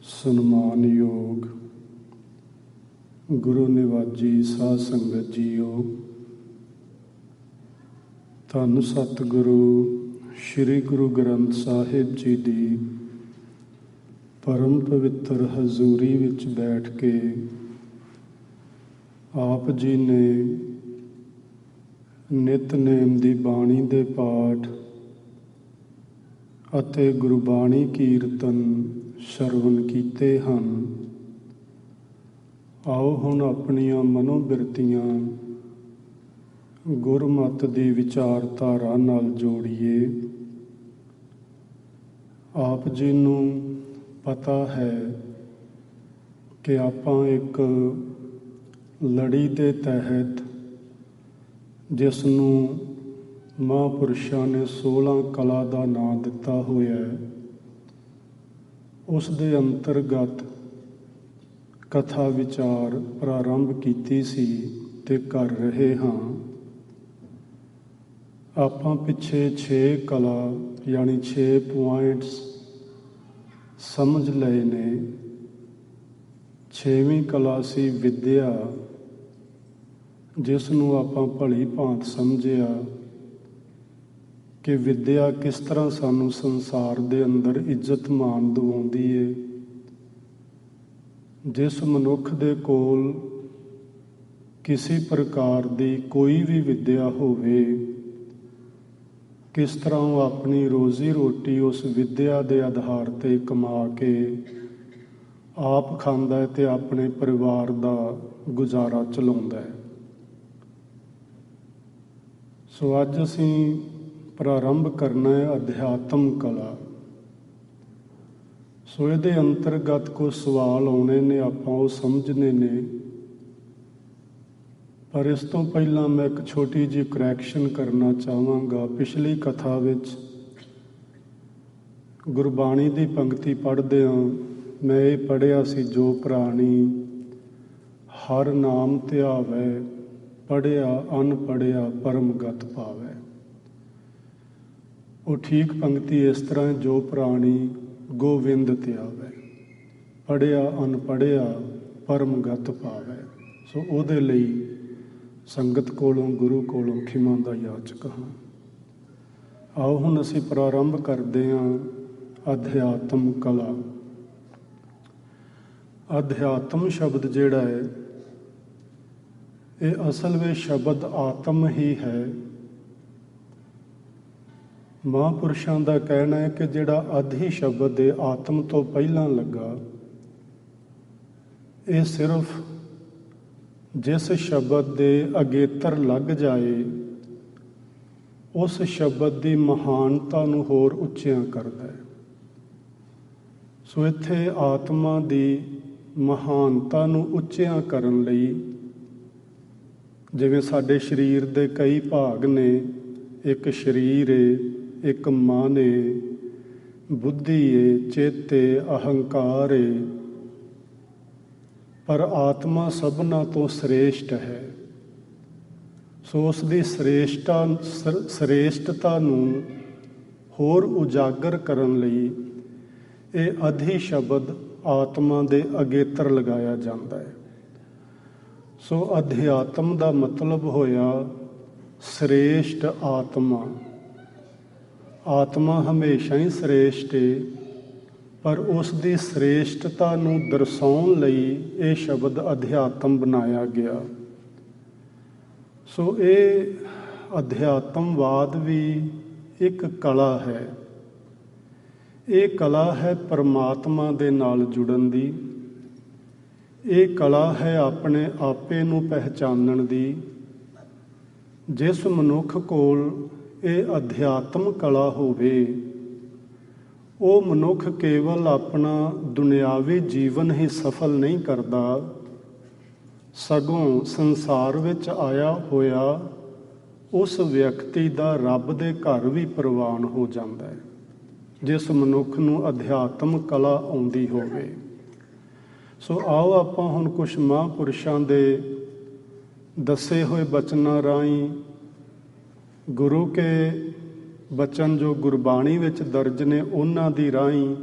ਸਨਮਾਨਯੋਗ ਗੁਰੂ ਨਿਵਾਜੀ ਸਾਧ ਸੰਗਤ ਜੀਓ, ਧੰਨ ਸਤਿਗੁਰੂ ਸ੍ਰੀ ਗੁਰੂ ਗ੍ਰੰਥ ਸਾਹਿਬ ਜੀ ਦੀ ਪਰਮ ਪਵਿੱਤਰ ਹਜ਼ੂਰੀ ਵਿੱਚ ਬੈਠ ਕੇ ਆਪ ਜੀ ਨੇ ਨਿਤਨੇਮ ਦੀ ਬਾਣੀ ਦੇ ਪਾਠ ਅਤੇ ਗੁਰਬਾਣੀ ਕੀਰਤਨ ਸ਼ਰਵਣ ਕੀਤੇ ਹਨ। ਆਓ ਹੁਣ ਆਪਣੀਆਂ ਮਨੋਬਿਰਤੀਆਂ ਗੁਰਮਤਿ ਦੀ ਵਿਚਾਰਧਾਰਾ ਨਾਲ ਜੋੜੀਏ। ਆਪ ਜੀ ਨੂੰ ਪਤਾ ਹੈ ਕਿ ਆਪਾਂ ਇੱਕ ਲੜੀ ਦੇ ਤਹਿਤ, ਜਿਸ ਨੂੰ ਮਹਾਂਪੁਰਸ਼ਾਂ ਨੇ 16 ਕਲਾ ਦਾ ਨਾਂ ਦਿੱਤਾ ਹੋਇਆ ਹੈ, ਉਸ ਦੇ ਅੰਤਰਗਤ ਕਥਾ ਵਿਚਾਰ ਪ੍ਰਾਰੰਭ ਕੀਤੀ ਸੀ ਤੇ ਕਰ ਰਹੇ ਹਾਂ। ਆਪਾਂ ਪਿੱਛੇ 6 ਕਲਾ ਯਾਨੀ 6 ਪੁਆਇੰਟਸ ਸਮਝ ਲਏ ਨੇ। 6ਵੀਂ ਕਲਾ ਸੀ ਵਿਦਿਆ, ਜਿਸ ਨੂੰ ਆਪਾਂ ਭਲੀ ਭਾਂਤ ਸਮਝਿਆ ਕਿ ਵਿਦਿਆ ਕਿਸ ਤਰ੍ਹਾਂ ਸਾਨੂੰ ਸੰਸਾਰ ਦੇ ਅੰਦਰ ਇੱਜ਼ਤ ਮਾਣ ਦਿਵਾਉਂਦੀ ਏ। ਜਿਸ ਮਨੁੱਖ ਦੇ ਕੋਲ ਕਿਸੇ ਪ੍ਰਕਾਰ ਦੀ ਕੋਈ ਵੀ ਵਿਦਿਆ ਹੋਵੇ, ਕਿਸ ਤਰ੍ਹਾਂ ਉਹ ਆਪਣੀ ਰੋਜ਼ੀ ਰੋਟੀ ਉਸ ਵਿਦਿਆ ਦੇ ਆਧਾਰ 'ਤੇ ਕਮਾ ਕੇ ਆਪ ਖਾਂਦਾ ਹੈ ਅਤੇ ਆਪਣੇ ਪਰਿਵਾਰ ਦਾ ਗੁਜ਼ਾਰਾ ਚਲਾਉਂਦਾ ਹੈ। ਸੋ ਅੱਜ ਅਸੀਂ ਪ੍ਰਾਰੰਭ ਕਰਨਾ ਹੈ ਅਧਿਆਤਮ ਕਲਾ। ਸੋ ਇਹਦੇ ਅੰਤਰਗਤ ਕੁਝ ਸਵਾਲ ਆਉਣੇ ਨੇ, ਆਪਾਂ ਉਹ ਸਮਝਣੇ ਨੇ। ਪਰ ਇਸ ਤੋਂ ਪਹਿਲਾਂ ਮੈਂ ਇੱਕ ਛੋਟੀ ਜਿਹੀ ਕਰੈਕਸ਼ਨ ਕਰਨਾ ਚਾਹਾਂਗਾ। ਪਿਛਲੀ ਕਥਾ ਵਿੱਚ ਗੁਰਬਾਣੀ ਦੀ ਪੰਕਤੀ ਪੜ੍ਹਦਿਆਂ ਮੈਂ ਇਹ ਪੜ੍ਹਿਆ ਸੀ, ਜੋ ਪ੍ਰਾਣੀ ਹਰ ਨਾਮ ਧਿਆਵੈ, ਪੜ੍ਹਿਆ ਅਨਪੜ੍ਹਿਆ ਪਰਮ ਗਤ ਪਾਵੈ। ਉਹ ਠੀਕ ਪੰਕਤੀ ਇਸ ਤਰ੍ਹਾਂ, ਜੋ ਪ੍ਰਾਣੀ ਗੋਵਿੰਦ ਧਿਆਵੈ, ਪੜ੍ਹਿਆ ਅਨਪੜ੍ਹਿਆ ਪਰਮ ਗਤ ਪਾਵੈ। ਸੋ ਉਹਦੇ ਲਈ ਸੰਗਤ ਕੋਲੋਂ, ਗੁਰੂ ਕੋਲੋਂ ਖਿਮਾ ਦਾ ਯਾਚਕ ਹਾਂ। ਆਓ ਹੁਣ ਅਸੀਂ ਪ੍ਰਾਰੰਭ ਕਰਦੇ ਹਾਂ ਅਧਿਆਤਮ ਕਲਾ। ਅਧਿਆਤਮ ਸ਼ਬਦ ਜਿਹੜਾ ਹੈ, ਇਹ ਅਸਲ ਵਿੱਚ ਸ਼ਬਦ ਆਤਮ ਹੀ ਹੈ। ਮਹਾਂਪੁਰਸ਼ਾਂ ਦਾ ਕਹਿਣਾ ਹੈ ਕਿ ਜਿਹੜਾ ਅਧਿ ਸ਼ਬਦ ਹੈ ਆਤਮ ਤੋਂ ਪਹਿਲਾਂ ਲੱਗਾ, ਇਹ ਸਿਰਫ ਜਿਸ ਸ਼ਬਦ ਦੇ ਅਗੇਤਰ ਲੱਗ ਜਾਏ, ਉਸ ਸ਼ਬਦ ਦੀ ਮਹਾਨਤਾ ਨੂੰ ਹੋਰ ਉੱਚਿਆਂ ਕਰਦਾ ਹੈ। ਸੋ ਇੱਥੇ ਆਤਮਾ ਦੀ ਮਹਾਨਤਾ ਨੂੰ ਉੱਚਿਆਂ ਕਰਨ ਲਈ, ਜਿਵੇਂ ਸਾਡੇ ਸਰੀਰ ਦੇ ਕਈ ਭਾਗ ਨੇ, ਇੱਕ ਸਰੀਰ ਏ, ਇੱਕ ਮਨ ਏ, ਬੁੱਧੀ ਏ, ਚਿੱਤ ਏ, ਅਹੰਕਾਰ ਏ, ਪਰ ਆਤਮਾ ਸਭਨਾਂ ਤੋਂ ਸ੍ਰੇਸ਼ਟ ਹੈ। ਸੋ ਉਸ ਦੀ ਸ੍ਰੇਸ਼ਟਤਾ ਨੂੰ ਹੋਰ ਉਜਾਗਰ ਕਰਨ ਲਈ ਇਹ ਅਧਿ ਸ਼ਬਦ ਆਤਮਾ ਦੇ ਅਗੇਤਰ ਲਗਾਇਆ ਜਾਂਦਾ ਹੈ। ਸੋ ਅਧਿਆਤਮ ਦਾ ਮਤਲਬ ਹੋਇਆ ਸ੍ਰੇਸ਼ਟ ਆਤਮਾ। ਆਤਮਾ ਹਮੇਸ਼ਾ ਹੀ ਸ੍ਰੇਸ਼ਟ ਹੈ, ਪਰ ਉਸ ਦੀ ਸ੍ਰੇਸ਼ਟਤਾ ਨੂੰ ਦਰਸਾਉਣ ਲਈ ਇਹ ਸ਼ਬਦ ਅਧਿਆਤਮ ਬਣਾਇਆ ਗਿਆ। ਸੋ ਇਹ ਅਧਿਆਤਮਵਾਦ ਵੀ ਇੱਕ ਕਲਾ ਹੈ। ਇਹ ਕਲਾ ਹੈ ਪਰਮਾਤਮਾ ਦੇ ਨਾਲ ਜੁੜਨ ਦੀ। ਇਹ ਕਲਾ ਹੈ ਆਪਣੇ ਆਪੇ ਨੂੰ ਪਹਿਚਾਨਣ ਦੀ। ਜਿਸ ਮਨੁੱਖ ਕੋਲ ਇਹ ਅਧਿਆਤਮ ਕਲਾ ਹੋਵੇ, ਉਹ ਮਨੁੱਖ ਕੇਵਲ ਆਪਣਾ ਦੁਨਿਆਵੀ ਜੀਵਨ ਹੀ ਸਫਲ ਨਹੀਂ ਕਰਦਾ, ਸਗੋਂ ਸੰਸਾਰ ਵਿੱਚ ਆਇਆ ਹੋਇਆ ਉਸ ਵਿਅਕਤੀ ਦਾ ਰੱਬ ਦੇ ਘਰ ਵੀ ਪ੍ਰਵਾਨ ਹੋ ਜਾਂਦਾ ਹੈ, ਜਿਸ ਮਨੁੱਖ ਨੂੰ ਅਧਿਆਤਮ ਕਲਾ ਆਉਂਦੀ ਹੋਵੇ। ਸੋ ਆਓ ਆਪਾਂ ਹੁਣ ਕੁਛ ਮਹਾਂਪੁਰਸ਼ਾਂ ਦੇ ਦੱਸੇ ਹੋਏ ਬਚਨਾਂ ਰਾਹੀਂ, ਗੁਰੂ ਕੇ ਬਚਨ ਜੋ ਗੁਰਬਾਣੀ ਵਿੱਚ ਦਰਜ ਨੇ, ਉਹਨਾਂ ਦੀ ਰਾਹੀਂ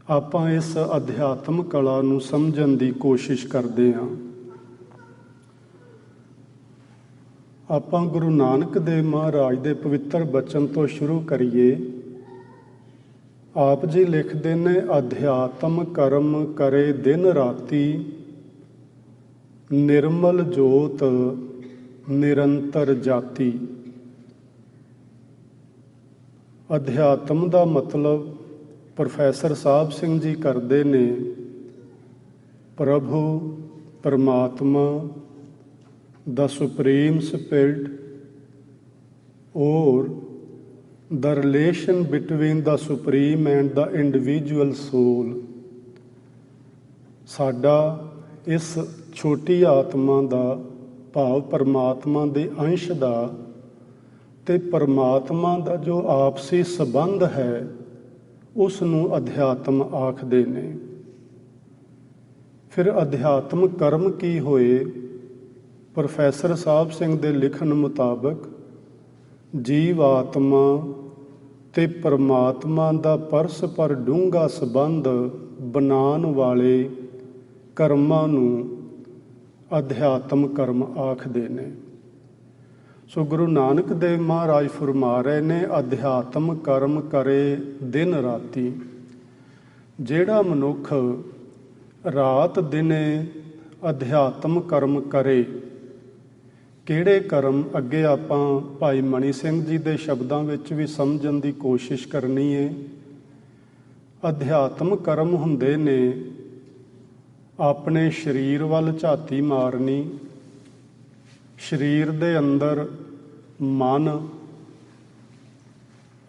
ਆਪਾਂ ਇਸ ਅਧਿਆਤਮ ਕਲਾ ਨੂੰ ਸਮਝਣ ਦੀ ਕੋਸ਼ਿਸ਼ ਕਰਦੇ ਹਾਂ। ਆਪਾਂ ਗੁਰੂ ਨਾਨਕ ਦੇਵ ਮਹਾਰਾਜ ਦੇ ਪਵਿੱਤਰ ਬਚਨ ਤੋਂ ਸ਼ੁਰੂ ਕਰੀਏ। ਆਪ ਜੀ ਲਿਖਦੇ ਨੇ, ਅਧਿਆਤਮ ਕਰਮ ਕਰੇ ਦਿਨ ਰਾਤੀ, ਨਿਰਮਲ ਜੋਤ ਨਿਰੰਤਰ ਜਾਤੀ। ਅਧਿਆਤਮ ਦਾ ਮਤਲਬ ਪ੍ਰੋਫੈਸਰ ਸਾਹਿਬ ਸਿੰਘ ਜੀ ਕਰਦੇ ਨੇ, ਪ੍ਰਭੂ ਪਰਮਾਤਮਾ the Supreme Spirit or the relation between the Supreme and the individual soul। ਸਾਡਾ ਇਸ ਛੋਟੀ ਆਤਮਾ ਦਾ ਭਾਵ ਪਰਮਾਤਮਾ ਦੇ ਅੰਸ਼ ਦਾ ਤੇ ਪਰਮਾਤਮਾ ਦਾ ਜੋ ਆਪਸੀ ਸੰਬੰਧ ਹੈ ਉਸ ਨੂੰ ਅਧਿਆਤਮ ਆਖਦੇ ਨੇ। ਫਿਰ ਅਧਿਆਤਮ ਕਰਮ ਕੀ ਹੋਏ? ਪ੍ਰੋਫੈਸਰ ਸਾਹਿਬ ਸਿੰਘ ਦੇ ਲਿਖਣ ਮੁਤਾਬਕ ਜੀਵ ਆਤਮਾ ਤੇ ਪਰਮਾਤਮਾ ਦਾ ਪਰਸਪਰ ਡੂੰਘਾ ਸੰਬੰਧ ਬਣਾਉਣ ਵਾਲੇ ਕਰਮਾਂ ਨੂੰ ਅਧਿਆਤਮ ਕਰਮ ਆਖਦੇ ਨੇ। ਸੋ ਗੁਰੂ ਨਾਨਕ ਦੇਵ ਮਹਾਰਾਜ ਫਰਮਾ ਰਹੇ ਨੇ, ਅਧਿਆਤਮ ਕਰਮ ਕਰੇ ਦਿਨ ਰਾਤੀ। ਜਿਹੜਾ ਮਨੁੱਖ ਰਾਤ ਦਿਨੇ ਅਧਿਆਤਮ ਕਰਮ ਕਰੇ, ਕਿਹੜੇ ਕਰਮ? ਅੱਗੇ ਆਪਾਂ ਭਾਈ ਮਣੀ ਸਿੰਘ ਜੀ ਦੇ ਸ਼ਬਦਾਂ ਵਿੱਚ ਵੀ ਸਮਝਣ ਦੀ ਕੋਸ਼ਿਸ਼ ਕਰਨੀ ਹੈ। ਅਧਿਆਤਮ ਕਰਮ ਹੁੰਦੇ ਨੇ ਆਪਣੇ ਸਰੀਰ ਵੱਲ ਝਾਤੀ ਮਾਰਨੀ, ਸਰੀਰ ਦੇ ਅੰਦਰ ਮਨ,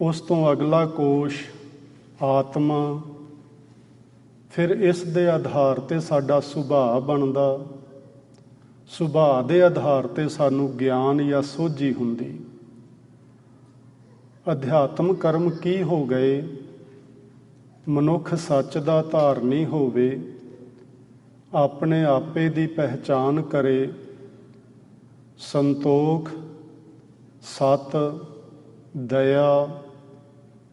ਉਸ ਤੋਂ ਅਗਲਾ ਕੋਸ਼ ਆਤਮਾ, ਫਿਰ ਇਸ ਦੇ ਆਧਾਰ 'ਤੇ ਸਾਡਾ ਸੁਭਾਅ ਬਣਦਾ, ਸੁਭਾਅ ਦੇ ਆਧਾਰ 'ਤੇ ਸਾਨੂੰ ਗਿਆਨ ਜਾਂ ਸੋਝੀ ਹੁੰਦੀ। ਅਧਿਆਤਮ ਕਰਮ ਕੀ ਹੋ ਗਏ? ਮਨੁੱਖ ਸੱਚ ਦਾ ਧਾਰਨੀ ਹੋਵੇ, ਆਪਣੇ ਆਪੇ ਦੀ ਪਹਿਚਾਨ ਕਰੇ, ਸੰਤੋਖ, ਸਤ, ਦਇਆ,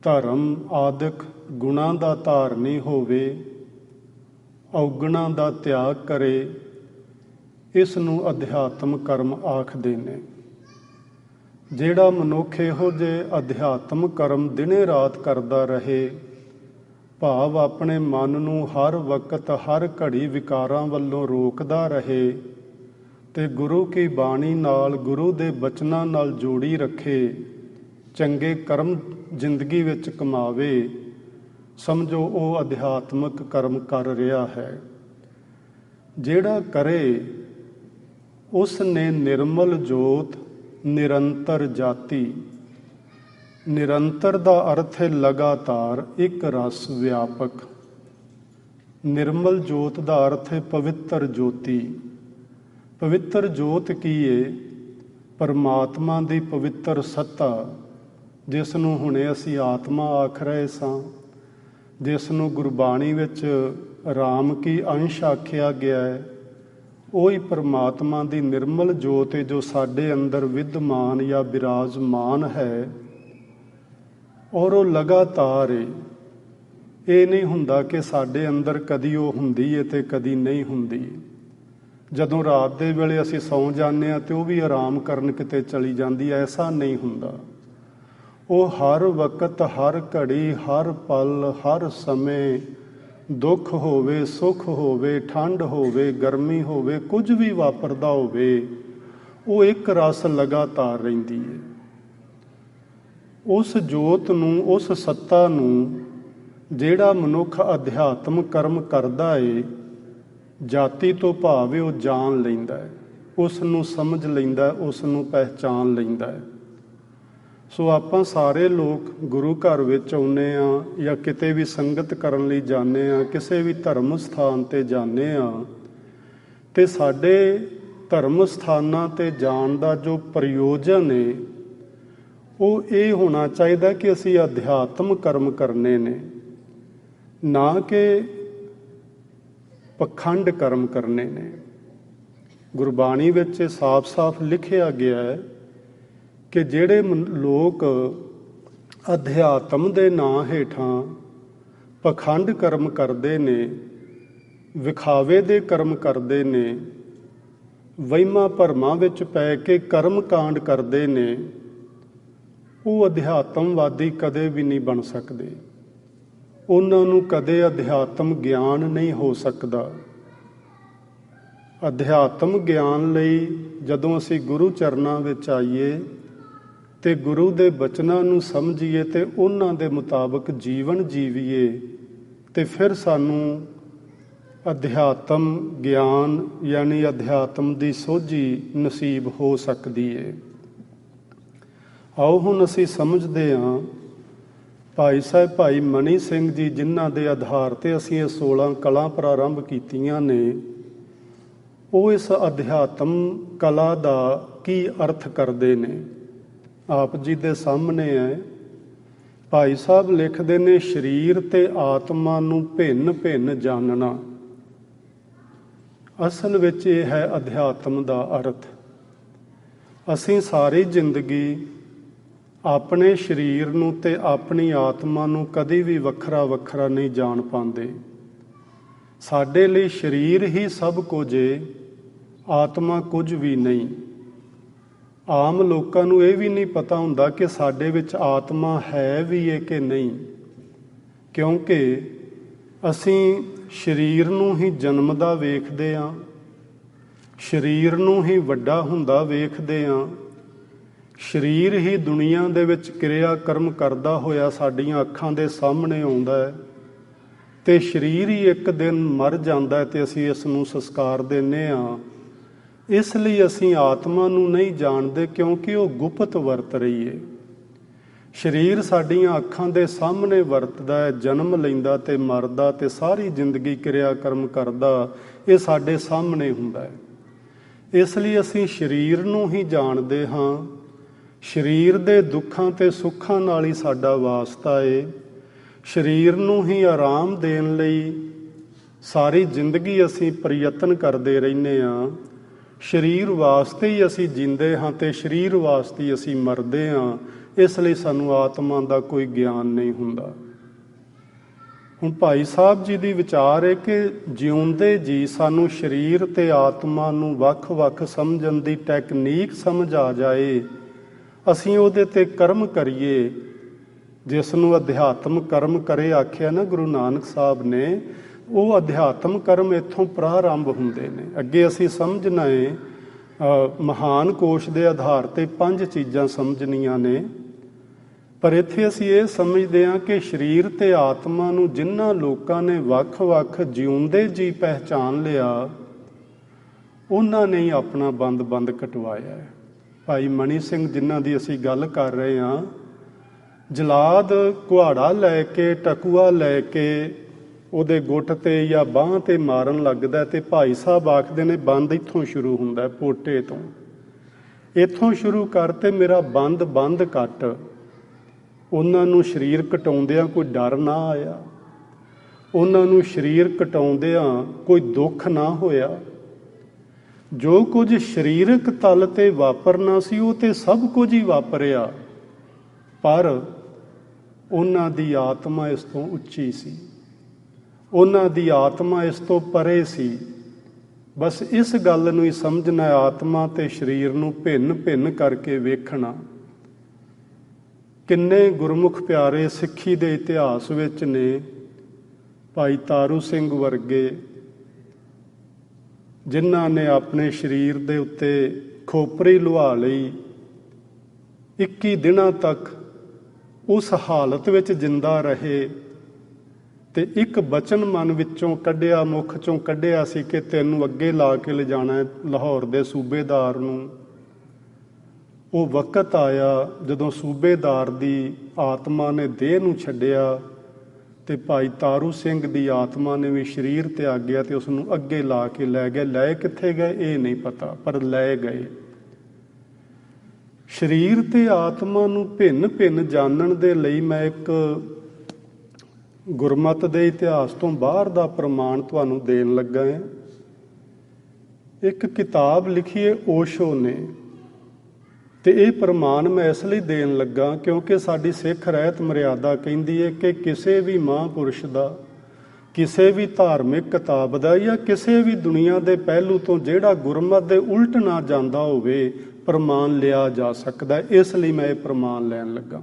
ਧਰਮ ਆਦਿਕ ਗੁਣਾਂ ਦਾ ਧਾਰਨੀ ਹੋਵੇ, ਔਗਣਾਂ ਦਾ ਤਿਆਗ ਕਰੇ, ਇਸ ਨੂੰ ਅਧਿਆਤਮ ਕਰਮ ਆਖਦੇ ਨੇ। ਜਿਹੜਾ ਮਨੁੱਖ ਇਹੋ ਜਿਹੇ ਅਧਿਆਤਮ ਕਰਮ ਦਿਨੇ ਰਾਤ ਕਰਦਾ ਰਹੇ, ਭਾਵ ਆਪਣੇ ਮਨ ਨੂੰ ਹਰ ਵਕਤ ਹਰ ਘੜੀ ਵਿਕਾਰਾਂ ਵੱਲੋਂ ਰੋਕਦਾ ਰਹੇ ਤੇ ਗੁਰੂ ਕੀ ਬਾਣੀ ਨਾਲ, ਗੁਰੂ ਦੇ ਬਚਨਾਂ ਨਾਲ ਜੋੜੀ ਰੱਖੇ, ਚੰਗੇ ਕਰਮ ਜ਼ਿੰਦਗੀ ਵਿੱਚ ਕਮਾਵੇ, ਸਮਝੋ ਉਹ ਅਧਿਆਤਮਕ ਕਰਮ ਕਰ ਰਿਹਾ ਹੈ। ਜਿਹੜਾ ਕਰੇ ਉਸ ਨੇ ਨਿਰਮਲ ਜੋਤ ਨਿਰੰਤਰ ਜਾਤੀ। ਨਿਰੰਤਰ ਦਾ ਅਰਥ ਹੈ ਲਗਾਤਾਰ, ਇੱਕ ਰਸ ਵਿਆਪਕ। ਨਿਰਮਲ ਜੋਤ ਦਾ ਅਰਥ ਹੈ ਪਵਿੱਤਰ ਜੋਤੀ। ਪਵਿੱਤਰ ਜੋਤ ਕੀ ਹੈ? ਪਰਮਾਤਮਾ ਦੀ ਪਵਿੱਤਰ ਸੱਤਾ, ਜਿਸ ਨੂੰ ਹੁਣੇ ਅਸੀਂ ਆਤਮਾ ਆਖ ਰਹੇ ਸਾਂ, ਜਿਸ ਨੂੰ ਗੁਰਬਾਣੀ ਵਿੱਚ ਰਾਮ ਕੀ ਅੰਸ਼ ਆਖਿਆ ਗਿਆ ਹੈ, ਉਹੀ ਪਰਮਾਤਮਾ ਦੀ ਨਿਰਮਲ ਜੋਤ ਹੈ ਜੋ ਸਾਡੇ ਅੰਦਰ ਵਿਦਮਾਨ ਜਾਂ ਬਿਰਾਜਮਾਨ ਹੈ, ਔਰ ਉਹ ਲਗਾਤਾਰ ਹੈ। ਇਹ ਨਹੀਂ ਹੁੰਦਾ ਕਿ ਸਾਡੇ ਅੰਦਰ ਕਦੀ ਉਹ ਹੁੰਦੀ ਹੈ ਤੇ ਕਦੀ ਨਹੀਂ ਹੁੰਦੀ। ਜਦੋਂ ਰਾਤ ਦੇ ਵੇਲੇ ਅਸੀਂ ਸੌਂ ਜਾਂਦੇ ਹਾਂ ਤੇ ਉਹ ਵੀ ਆਰਾਮ ਕਰਨ ਕਿਤੇ ਚਲੀ ਜਾਂਦੀ, ਐਸਾ ਨਹੀਂ ਹੁੰਦਾ। ਉਹ ਹਰ ਵਕਤ, ਹਰ ਘੜੀ, ਹਰ ਪਲ, ਹਰ ਸਮੇਂ, ਦੁੱਖ ਹੋਵੇ, ਸੁੱਖ ਹੋਵੇ, ਠੰਡ ਹੋਵੇ, ਗਰਮੀ ਹੋਵੇ, ਕੁਝ ਵੀ ਵਾਪਰਦਾ ਹੋਵੇ, ਉਹ ਇੱਕ ਰਸ ਲਗਾਤਾਰ ਰਹਿੰਦੀ ਹੈ। ਉਸ ਜੋਤ ਨੂੰ, ਉਸ ਸੱਤਾ ਨੂੰ ਜਿਹੜਾ ਮਨੁੱਖ ਅਧਿਆਤਮ ਕਰਮ ਕਰਦਾ ਏ, ਜਾਤੀ ਤੋਂ ਭਾਵ ਉਹ ਜਾਣ ਲੈਂਦਾ ਹੈ, ਉਸ ਨੂੰ ਸਮਝ ਲੈਂਦਾ, ਉਸ ਨੂੰ ਪਹਿਚਾਨ ਲੈਂਦਾ ਹੈ। ਸੋ ਆਪਾਂ ਸਾਰੇ ਲੋਕ ਗੁਰੂ ਘਰ ਵਿੱਚ ਆਉਂਦੇ ਹਾਂ ਜਾਂ ਕਿਤੇ ਵੀ ਸੰਗਤ ਕਰਨ ਲਈ ਜਾਂਦੇ ਹਾਂ, ਕਿਸੇ ਵੀ ਧਰਮ ਸਥਾਨ 'ਤੇ ਜਾਂਦੇ ਹਾਂ, ਅਤੇ ਸਾਡੇ ਧਰਮ ਸਥਾਨਾਂ 'ਤੇ ਜਾਣ ਦਾ ਜੋ ਪ੍ਰਯੋਜਨ ਹੈ ਉਹ ਇਹ ਹੋਣਾ ਚਾਹੀਦਾ ਕਿ ਅਸੀਂ ਅਧਿਆਤਮ ਕਰਮ ਕਰਨੇ ਨੇ, ਨਾ ਕਿ ਪਖੰਡ ਕਰਮ ਕਰਨੇ ਨੇ। ਗੁਰਬਾਣੀ ਵਿੱਚ ਸਾਫ਼-ਸਾਫ਼ ਲਿਖਿਆ ਗਿਆ ਹੈ ਕਿ ਜਿਹੜੇ ਲੋਕ ਅਧਿਆਤਮ ਦੇ ਨਾਂ ਹੇਠਾਂ ਪਖੰਡ ਕਰਮ ਕਰਦੇ ਨੇ, ਵਿਖਾਵੇ ਦੇ ਕਰਮ ਕਰਦੇ ਨੇ, ਵਹਿਮਾਂ ਭਰਮਾਂ ਵਿੱਚ ਪੈ ਕੇ ਕਰਮ ਕਾਂਡ ਕਰਦੇ ਨੇ, ਉਹ ਅਧਿਆਤਮਵਾਦੀ ਕਦੇ ਵੀ ਨਹੀਂ ਬਣ ਸਕਦੇ। ਉਹਨਾਂ ਨੂੰ ਕਦੇ ਅਧਿਆਤਮ ਗਿਆਨ ਨਹੀਂ ਹੋ ਸਕਦਾ। ਅਧਿਆਤਮ ਗਿਆਨ ਲਈ ਜਦੋਂ ਅਸੀਂ ਗੁਰੂ ਚਰਨਾਂ ਵਿੱਚ ਆਈਏ ਤੇ ਗੁਰੂ ਦੇ ਬਚਨਾਂ ਨੂੰ ਸਮਝੀਏ ਤੇ ਉਹਨਾਂ ਦੇ ਮੁਤਾਬਕ ਜੀਵਨ ਜੀਵੀਏ ਤੇ ਫਿਰ ਸਾਨੂੰ ਅਧਿਆਤਮ ਗਿਆਨ ਯਾਨੀ ਅਧਿਆਤਮ ਦੀ ਸੋਝੀ ਨਸੀਬ ਹੋ ਸਕਦੀ ਹੈ। ਆਓ ਹੁਣ ਅਸੀਂ ਸਮਝਦੇ ਹਾਂ ਭਾਈ ਸਾਹਿਬ ਭਾਈ ਮਨੀ ਸਿੰਘ ਜੀ, ਜਿਨ੍ਹਾਂ ਦੇ ਆਧਾਰ 'ਤੇ ਅਸੀਂ ਇਹ 16 ਕਲਾ ਪ੍ਰਾਰੰਭ ਕੀਤੀਆਂ ਨੇ, ਉਹ ਇਸ ਅਧਿਆਤਮ ਕਲਾ ਦਾ ਕੀ ਅਰਥ ਕਰਦੇ ਨੇ। ਆਪ ਜੀ ਦੇ ਸਾਹਮਣੇ ਹੈ। ਭਾਈ ਸਾਹਿਬ ਲਿਖਦੇ ਨੇ, ਸਰੀਰ ਤੇ ਆਤਮਾ ਨੂੰ ਭਿੰਨ ਭਿੰਨ ਜਾਣਨਾ। ਅਸਲ ਵਿੱਚ ਇਹ ਹੈ ਅਧਿਆਤਮ ਦਾ ਅਰਥ। ਅਸੀਂ ਸਾਰੀ ਜ਼ਿੰਦਗੀ ਆਪਣੇ ਸਰੀਰ ਨੂੰ ਤੇ ਆਪਣੀ ਆਤਮਾ ਨੂੰ ਕਦੇ ਵੀ ਵੱਖਰਾ ਵੱਖਰਾ ਨਹੀਂ ਜਾਣ ਪਾਉਂਦੇ। ਸਾਡੇ ਲਈ ਸਰੀਰ ਹੀ ਸਭ ਕੁਝ ਏ, ਆਤਮਾ ਕੁਝ ਵੀ ਨਹੀਂ। ਆਮ ਲੋਕਾਂ ਨੂੰ ਇਹ ਵੀ ਨਹੀਂ ਪਤਾ ਹੁੰਦਾ ਕਿ ਸਾਡੇ ਵਿੱਚ ਆਤਮਾ ਹੈ ਵੀ ਹੈ ਕਿ ਨਹੀਂ, ਕਿਉਂਕਿ ਅਸੀਂ ਸਰੀਰ ਨੂੰ ਹੀ ਜਨਮਦਾ ਵੇਖਦੇ ਹਾਂ, ਸਰੀਰ ਨੂੰ ਹੀ ਵੱਡਾ ਹੁੰਦਾ ਵੇਖਦੇ ਹਾਂ, ਸਰੀਰ ਹੀ ਦੁਨੀਆ ਦੇ ਵਿੱਚ ਕਿਰਿਆ ਕਰਮ ਕਰਦਾ ਹੋਇਆ ਸਾਡੀਆਂ ਅੱਖਾਂ ਦੇ ਸਾਹਮਣੇ ਆਉਂਦਾ ਹੈ ਤੇ ਸਰੀਰ ਹੀ ਇੱਕ ਦਿਨ ਮਰ ਜਾਂਦਾ ਹੈ ਤੇ ਅਸੀਂ ਇਸ ਨੂੰ ਸੰਸਕਾਰ ਦਿੰਦੇ ਹਾਂ। ਇਸ ਲਈ ਅਸੀਂ ਆਤਮਾ ਨੂੰ ਨਹੀਂ ਜਾਣਦੇ, ਕਿਉਂਕਿ ਉਹ ਗੁਪਤ ਵਰਤ ਰਹੀ ਹੈ। ਸਰੀਰ ਸਾਡੀਆਂ ਅੱਖਾਂ ਦੇ ਸਾਹਮਣੇ ਵਰਤਦਾ ਹੈ, ਜਨਮ ਲੈਂਦਾ ਤੇ ਮਰਦਾ ਤੇ ਸਾਰੀ ਜ਼ਿੰਦਗੀ ਕਿਰਿਆ ਕਰਮ ਕਰਦਾ, ਇਹ ਸਾਡੇ ਸਾਹਮਣੇ ਹੁੰਦਾ ਹੈ। ਇਸ ਲਈ ਅਸੀਂ ਸਰੀਰ ਨੂੰ ਹੀ ਜਾਣਦੇ ਹਾਂ। ਸਰੀਰ ਦੇ ਦੁੱਖਾਂ ਤੇ ਸੁੱਖਾਂ ਨਾਲ ਹੀ ਸਾਡਾ ਵਾਸਤਾ ਏ। ਸਰੀਰ ਨੂੰ ਹੀ ਆਰਾਮ ਦੇਣ ਲਈ ਸਾਰੀ ਜ਼ਿੰਦਗੀ ਅਸੀਂ ਪ੍ਰਯਤਨ ਕਰਦੇ ਰਹਿੰਦੇ ਹਾਂ। ਸਰੀਰ ਵਾਸਤੇ ਹੀ ਅਸੀਂ ਜੀਂਦੇ ਹਾਂ ਤੇ ਸਰੀਰ ਵਾਸਤੇ ਹੀ ਅਸੀਂ ਮਰਦੇ ਹਾਂ। ਇਸ ਲਈ ਸਾਨੂੰ ਆਤਮਾ ਦਾ ਕੋਈ ਗਿਆਨ ਨਹੀਂ ਹੁੰਦਾ। ਹੁਣ ਭਾਈ ਸਾਹਿਬ ਜੀ ਦੀ ਵਿਚਾਰ ਹੈ ਕਿ ਜਿਉਂਦੇ ਜੀ ਸਾਨੂੰ ਸਰੀਰ ਤੇ ਆਤਮਾ ਨੂੰ ਵੱਖ-ਵੱਖ ਸਮਝਣ ਦੀ ਟੈਕਨੀਕ ਸਮਝ ਆ ਜਾਏ, ਅਸੀਂ ਉਹਦੇ ਤੇ ਕਰਮ ਕਰੀਏ। ਜਿਸ ਨੂੰ ਅਧਿਆਤਮ ਕਰਮ ਕਰੇ ਆਖਿਆ ਨਾ ਗੁਰੂ ਨਾਨਕ ਸਾਹਿਬ ਨੇ, ਉਹ ਅਧਿਆਤਮ ਕਰਮ ਇੱਥੋਂ ਪ੍ਰਾਰੰਭ ਹੁੰਦੇ ਨੇ। ਅੱਗੇ ਅਸੀਂ ਸਮਝਣਾ ਹੈ, ਮਹਾਨ ਕੋਸ਼ ਦੇ ਆਧਾਰ 'ਤੇ 5 ਚੀਜ਼ਾਂ ਸਮਝਣੀਆਂ ਨੇ, ਪਰ ਇੱਥੇ ਅਸੀਂ ਇਹ ਸਮਝਦੇ ਹਾਂ ਕਿ ਸਰੀਰ ਤੇ ਆਤਮਾ ਨੂੰ ਜਿਨ੍ਹਾਂ ਲੋਕਾਂ ਨੇ ਵੱਖ-ਵੱਖ ਜਿਉਂਦੇ ਜੀ ਪਹਿਚਾਨ ਲਿਆ, ਉਹਨਾਂ ਨੇ ਹੀ ਆਪਣਾ ਬੰਦ ਕਟਵਾਇਆ ਹੈ। ਭਾਈ ਮਨੀ ਸਿੰਘ ਜਿਨ੍ਹਾਂ ਦੀ ਅਸੀਂ ਗੱਲ ਕਰ ਰਹੇ ਹਾਂ, ਜਲਾਦ ਕੁਹਾੜਾ ਲੈ ਕੇ, ਟਕੂਆ ਲੈ ਕੇ ਉਹਦੇ ਗੁੱਟ ਤੇ ਜਾਂ ਬਾਂਹ ਤੇ ਮਾਰਨ ਲੱਗਦਾ ਤੇ ਭਾਈ ਸਾਹਿਬ ਆਖਦੇ ਨੇ ਬੰਦ ਇੱਥੋਂ ਸ਼ੁਰੂ ਹੁੰਦਾ, ਪੋਟੇ ਤੋਂ। ਇੱਥੋਂ ਸ਼ੁਰੂ ਕਰ ਤੇ ਮੇਰਾ ਬੰਦ ਕੱਟ। ਉਹਨਾਂ ਨੂੰ ਸਰੀਰ ਕਟਾਉਂਦਿਆਂ ਕੋਈ ਡਰ ਨਾ ਆਇਆ, ਉਹਨਾਂ ਨੂੰ ਸਰੀਰ ਕਟਾਉਂਦਿਆਂ ਕੋਈ ਦੁੱਖ ਨਾ ਹੋਇਆ। ਜੋ ਕੁਝ ਸਰੀਰਕ ਤਲ ਤੇ ਵਾਪਰਨਾ ਸੀ ਉਹ ਤੇ ਸਭ ਕੁਝ ਹੀ ਵਾਪਰਿਆ, ਪਰ ਉਹਨਾਂ ਦੀ ਆਤਮਾ ਇਸ ਤੋਂ ਉੱਚੀ ਸੀ, ਉਹਨਾਂ ਦੀ ਆਤਮਾ ਇਸ ਤੋਂ ਪਰੇ ਸੀ। ਬਸ ਇਸ ਗੱਲ ਨੂੰ ਹੀ ਸਮਝਣਾ, ਆਤਮਾ ਤੇ ਸਰੀਰ ਨੂੰ ਭਿੰਨ ਕਰਕੇ ਵੇਖਣਾ। ਕਿੰਨੇ ਗੁਰਮੁਖ ਪਿਆਰੇ ਸਿੱਖੀ ਦੇ ਇਤਿਹਾਸ ਵਿੱਚ ਨੇ, ਭਾਈ ਤਾਰੂ ਸਿੰਘ ਵਰਗੇ, ਜਿਨ੍ਹਾਂ ਨੇ ਆਪਣੇ ਸਰੀਰ ਦੇ ਉੱਤੇ ਖੋਪਰੀ ਲੁਹਾ ਲਈ, 21 ਦਿਨਾਂ ਤੱਕ ਉਸ ਹਾਲਤ ਵਿੱਚ ਜਿੰਦਾ ਰਹੇ ਤੇ ਇੱਕ ਬਚਨ ਮਨ ਵਿੱਚੋਂ ਕੱਢਿਆ, ਮੁਖ ਚੋਂ ਕੱਢਿਆ ਸੀ ਕਿ ਤੈਨੂੰ ਅੱਗੇ ਲਾ ਕੇ ਲਿਜਾਣਾ ਹੈ ਲਾਹੌਰ ਦੇ ਸੂਬੇਦਾਰ ਨੂੰ। ਉਹ ਵਕਤ ਆਇਆ ਜਦੋਂ ਸੂਬੇਦਾਰ ਦੀ ਆਤਮਾ ਨੇ ਦੇਹ ਨੂੰ ਛੱਡਿਆ ਤੇ ਭਾਈ ਤਾਰੂ ਸਿੰਘ ਦੀ ਆਤਮਾ ਨੇ ਵੀ ਸਰੀਰ ਤਿਆਗਿਆ ਤੇ ਉਸ ਨੂੰ ਅੱਗੇ ਲਾ ਕੇ ਲੈ ਗਏ। ਲੈ ਕਿੱਥੇ ਗਏ ਇਹ ਨਹੀਂ ਪਤਾ, ਪਰ ਲੈ ਗਏ। ਸਰੀਰ ਤੇ ਆਤਮਾ ਨੂੰ ਭਿੰਨ ਜਾਣਨ ਦੇ ਲਈ ਮੈਂ ਇੱਕ ਗੁਰਮਤਿ ਦੇ ਇਤਿਹਾਸ ਤੋਂ ਬਾਹਰ ਦਾ ਪ੍ਰਮਾਣ ਤੁਹਾਨੂੰ ਦੇਣ ਲੱਗਾ ਹਾਂ। ਇੱਕ ਕਿਤਾਬ ਲਿਖੀ ਹੈ ਓਸ਼ੋ ਨੇ, ਤੇ ਇਹ ਪ੍ਰਮਾਣ ਮੈਂ ਇਸ ਲਈ ਦੇਣ ਲੱਗਾ ਕਿਉਂਕਿ ਸਾਡੀ ਸਿੱਖ ਰਹਿਤ ਮਰਿਆਦਾ ਕਹਿੰਦੀ ਹੈ ਕਿ ਕਿਸੇ ਵੀ ਮਹਾਂਪੁਰਸ਼ ਦਾ, ਕਿਸੇ ਵੀ ਧਾਰਮਿਕ ਕਿਤਾਬ ਦਾ ਜਾਂ ਕਿਸੇ ਵੀ ਦੁਨੀਆ ਦੇ ਪਹਿਲੂ ਤੋਂ ਜਿਹੜਾ ਗੁਰਮਤਿ ਦੇ ਉਲਟ ਨਾ ਜਾਂਦਾ ਹੋਵੇ, ਪ੍ਰਮਾਣ ਲਿਆ ਜਾ ਸਕਦਾ। ਇਸ ਲਈ ਮੈਂ ਇਹ ਪ੍ਰਮਾਣ ਲੈਣ ਲੱਗਾ।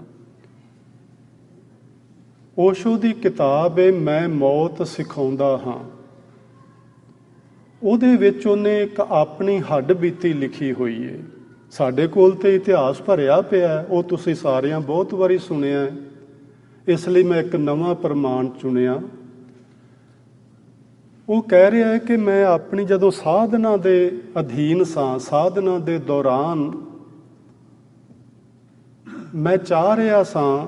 ਓਸ਼ੋ ਦੀ ਕਿਤਾਬ ਹੈ ਮੈਂ ਮੌਤ ਸਿਖਾਉਂਦਾ ਹਾਂ। ਉਹਦੇ ਵਿੱਚ ਉਹਨੇ ਇੱਕ ਆਪਣੀ ਹੱਡ ਬੀਤੀ ਲਿਖੀ ਹੋਈ ਹੈ। ਸਾਡੇ ਕੋਲ ਤੇ ਇਤਿਹਾਸ ਭਰਿਆ ਪਿਆ, ਉਹ ਤੁਸੀਂ ਸਾਰਿਆਂ ਬਹੁਤ ਵਾਰੀ ਸੁਣਿਆ, ਇਸ ਲਈ ਮੈਂ ਇੱਕ ਨਵਾਂ ਪ੍ਰਮਾਣ ਚੁਣਿਆ। ਉਹ ਕਹਿ ਰਿਹਾ ਹੈ ਕਿ ਮੈਂ ਆਪਣੀ ਜਦੋਂ ਸਾਧਨਾ ਦੇ ਅਧੀਨ ਸਾਂ, ਸਾਧਨਾ ਦੇ ਦੌਰਾਨ ਮੈਂ ਚਾਹ ਰਿਹਾ ਸਾਂ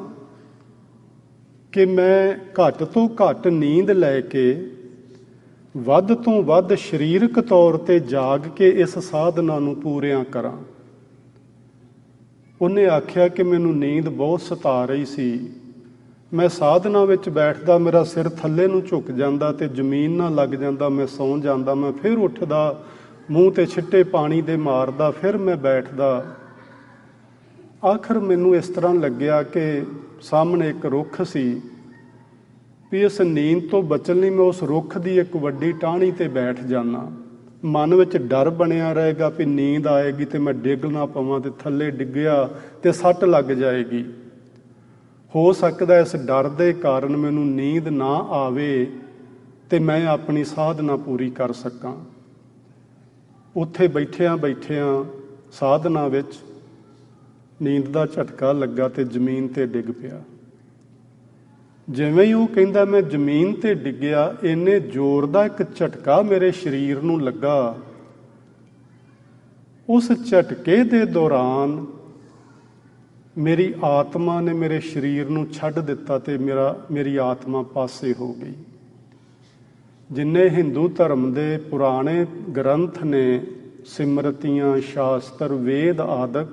ਕਿ ਮੈਂ ਘੱਟ ਤੋਂ ਘੱਟ ਨੀਂਦ ਲੈ ਕੇ ਵੱਧ ਤੋਂ ਵੱਧ ਸਰੀਰਕ ਤੌਰ ਤੇ ਜਾਗ ਕੇ ਇਸ ਸਾਧਨਾ ਨੂੰ ਪੂਰਿਆਂ ਕਰਾਂ। ਉਹਨੇ ਆਖਿਆ ਕਿ ਮੈਨੂੰ ਨੀਂਦ ਬਹੁਤ ਸਤਾ ਰਹੀ ਸੀ। ਮੈਂ ਸਾਧਨਾ ਵਿੱਚ ਬੈਠਦਾ, ਮੇਰਾ ਸਿਰ ਥੱਲੇ ਨੂੰ ਝੁਕ ਜਾਂਦਾ ਤੇ ਜ਼ਮੀਨ ਨਾਲ ਲੱਗ ਜਾਂਦਾ, ਮੈਂ ਸੌਂ ਜਾਂਦਾ। ਮੈਂ ਫਿਰ ਉੱਠਦਾ, ਮੂੰਹ ਤੇ ਛਿੱਟੇ ਪਾਣੀ ਦੇ ਮਾਰਦਾ, ਫਿਰ ਮੈਂ ਬੈਠਦਾ। ਆਖਰ ਮੈਨੂੰ ਇਸ ਤਰ੍ਹਾਂ ਲੱਗਿਆ ਕਿ ਸਾਹਮਣੇ ਇੱਕ ਰੁੱਖ ਸੀ, ਵੀ ਇਸ ਨੀਂਦ ਤੋਂ ਬਚਣ ਲਈ ਮੈਂ ਉਸ ਰੁੱਖ ਦੀ ਇੱਕ ਵੱਡੀ ਟਾਹਣੀ ਤੇ ਬੈਠ ਜਾਣਾ। ਮਨ ਵਿੱਚ ਡਰ ਬਣਿਆ ਰਹੇਗਾ ਵੀ ਨੀਂਦ ਆਏਗੀ ਤੇ ਮੈਂ ਡਿੱਗ ਨਾ ਪਵਾਂ, ਤੇ ਥੱਲੇ ਡਿੱਗਿਆ ਤੇ ਸੱਟ ਲੱਗ ਜਾਏਗੀ। ਹੋ ਸਕਦਾ ਇਸ ਡਰ ਦੇ ਕਾਰਨ ਮੈਨੂੰ ਨੀਂਦ ਨਾ ਆਵੇ ਤੇ ਮੈਂ ਆਪਣੀ ਸਾਧਨਾ ਪੂਰੀ ਕਰ ਸਕਾਂ। ਉੱਥੇ ਬੈਠਿਆਂ ਬੈਠਿਆਂ ਸਾਧਨਾ ਵਿੱਚ ਨੀਂਦ ਦਾ ਝਟਕਾ ਲੱਗਾ ਤੇ ਜ਼ਮੀਨ ਤੇ ਡਿੱਗ ਪਿਆ। ਜਿਵੇਂ ਹੀ ਉਹ ਕਹਿੰਦਾ ਮੈਂ ਜ਼ਮੀਨ ਤੇ ਡਿੱਗਿਆ, ਇੰਨੇ ਜ਼ੋਰ ਦਾ ਇੱਕ ਝਟਕਾ ਮੇਰੇ ਸਰੀਰ ਨੂੰ ਲੱਗਾ। ਉਸ ਝਟਕੇ ਦੇ ਦੌਰਾਨ ਮੇਰੀ ਆਤਮਾ ਨੇ ਮੇਰੇ ਸਰੀਰ ਨੂੰ ਛੱਡ ਦਿੱਤਾ ਤੇ ਮੇਰੀ ਆਤਮਾ ਪਾਸੇ ਹੋ ਗਈ। ਜਿੰਨੇ ਹਿੰਦੂ ਧਰਮ ਦੇ ਪੁਰਾਣੇ ਗ੍ਰੰਥ ਨੇ, ਸਿਮਰਤੀਆਂ, ਸ਼ਾਸਤਰ, ਵੇਦ ਆਦਿਕ,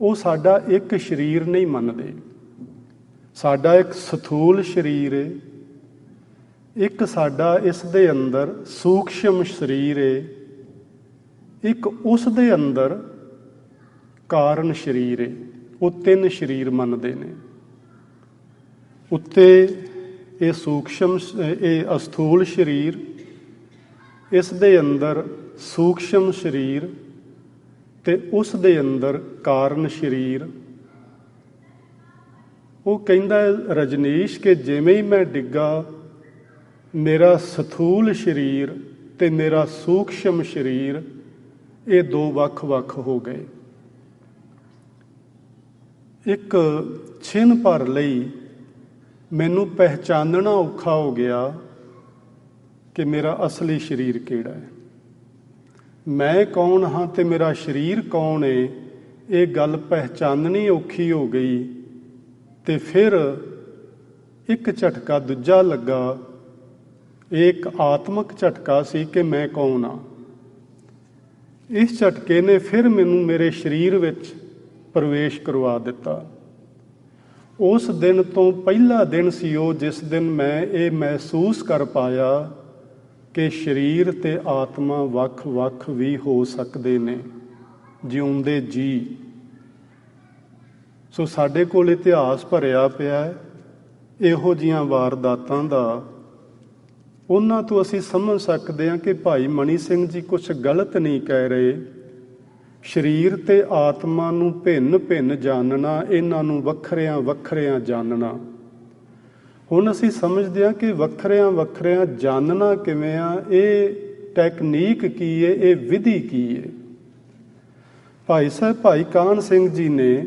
ਉਹ ਸਾਡਾ ਇੱਕ ਸਰੀਰ ਨਹੀਂ ਮੰਨਦੇ। ਸਾਡਾ ਇੱਕ ਸਥੂਲ ਸਰੀਰ ਹੈ, ਇੱਕ ਸਾਡਾ ਇਸ ਦੇ ਅੰਦਰ ਸੂਖਸ਼ਮ ਸਰੀਰ ਹੈ, ਇੱਕ ਉਸ ਦੇ ਅੰਦਰ ਕਾਰਨ ਸਰੀਰ ਹੈ। ਉਹ ਤਿੰਨ ਸਰੀਰ ਮੰਨਦੇ ਨੇ। ਉੱਤੇ ਇਹ ਸੂਖਸ਼ਮ, ਇਹ ਅਸਥੂਲ ਸਰੀਰ, ਇਸ ਦੇ ਅੰਦਰ ਸੂਖਸ਼ਮ ਸਰੀਰ ਤੇ ਉਸ ਦੇ ਅੰਦਰ ਕਾਰਨ ਸਰੀਰ। ਉਹ ਕਹਿੰਦਾ ਰਜਨੀਸ਼ ਕਿ ਜਿਵੇਂ ਹੀ ਮੈਂ ਡਿੱਗਾ, ਮੇਰਾ ਸਥੂਲ ਸਰੀਰ ਤੇ ਮੇਰਾ ਸੂਖਸ਼ਮ ਸਰੀਰ ਇਹ ਦੋ ਵੱਖ-ਵੱਖ ਹੋ ਗਏ। ਇੱਕ ਛਿਨ ਭਰ ਲਈ ਮੈਨੂੰ ਪਹਿਚਾਨਣਾ ਔਖਾ ਹੋ ਗਿਆ ਕਿ ਮੇਰਾ ਅਸਲੀ ਸਰੀਰ ਕਿਹੜਾ ਹੈ, ਮੈਂ ਕੌਣ ਹਾਂ ਤੇ ਮੇਰਾ ਸਰੀਰ ਕੌਣ ਹੈ। ਇਹ ਗੱਲ ਪਹਿਚਾਨਣੀ ਔਖੀ ਹੋ ਗਈ। ਤੇ ਫਿਰ ਇੱਕ ਝਟਕਾ ਦੂਜਾ ਲੱਗਾ। ਇਹ ਇੱਕ ਆਤਮਿਕ ਝਟਕਾ ਸੀ ਕਿ ਮੈਂ ਕੌਣ ਹਾਂ। ਇਸ ਝਟਕੇ ਨੇ ਫਿਰ ਮੈਨੂੰ ਮੇਰੇ ਸਰੀਰ ਵਿੱਚ ਪ੍ਰਵੇਸ਼ ਕਰਵਾ ਦਿੱਤਾ। ਉਸ ਦਿਨ ਤੋਂ ਪਹਿਲਾ ਦਿਨ ਸੀ ਉਹ ਜਿਸ ਦਿਨ ਮੈਂ ਇਹ ਮਹਿਸੂਸ ਕਰ ਪਾਇਆ ਕਿ ਸਰੀਰ ਤੇ ਆਤਮਾ ਵੱਖ-ਵੱਖ ਵੀ ਹੋ ਸਕਦੇ ਨੇ, ਜਿਉਂਦੇ ਜੀ। ਸੋ ਸਾਡੇ ਕੋਲ ਇਤਿਹਾਸ ਭਰਿਆ ਪਿਆ ਹੈ ਇਹੋ ਜਿਹੀਆਂ ਵਾਰਦਾਤਾਂ ਦਾ। ਉਹਨਾਂ ਤੋਂ ਅਸੀਂ ਸਮਝ ਸਕਦੇ ਹਾਂ ਕਿ ਭਾਈ ਮਣੀ ਸਿੰਘ ਜੀ ਕੁਛ ਗਲਤ ਨਹੀਂ ਕਹਿ ਰਹੇ। ਸਰੀਰ ਤੇ ਆਤਮਾ ਨੂੰ ਭਿੰਨ-ਭਿੰਨ ਜਾਣਨਾ, ਇਹਨਾਂ ਨੂੰ ਵੱਖਰਿਆਂ-ਵੱਖਰਿਆਂ ਜਾਣਨਾ। ਹੁਣ ਅਸੀਂ ਸਮਝਦੇ ਹਾਂ ਕਿ ਵੱਖਰਿਆਂ-ਵੱਖਰਿਆਂ ਜਾਣਨਾ ਕਿਵੇਂ ਆ, ਇਹ ਟੈਕਨੀਕ ਕੀ ਹੈ, ਇਹ ਵਿਧੀ ਕੀ ਹੈ। ਭਾਈ ਸਾਹਿਬ ਭਾਈ ਕਾਹਨ ਸਿੰਘ ਜੀ ਨੇ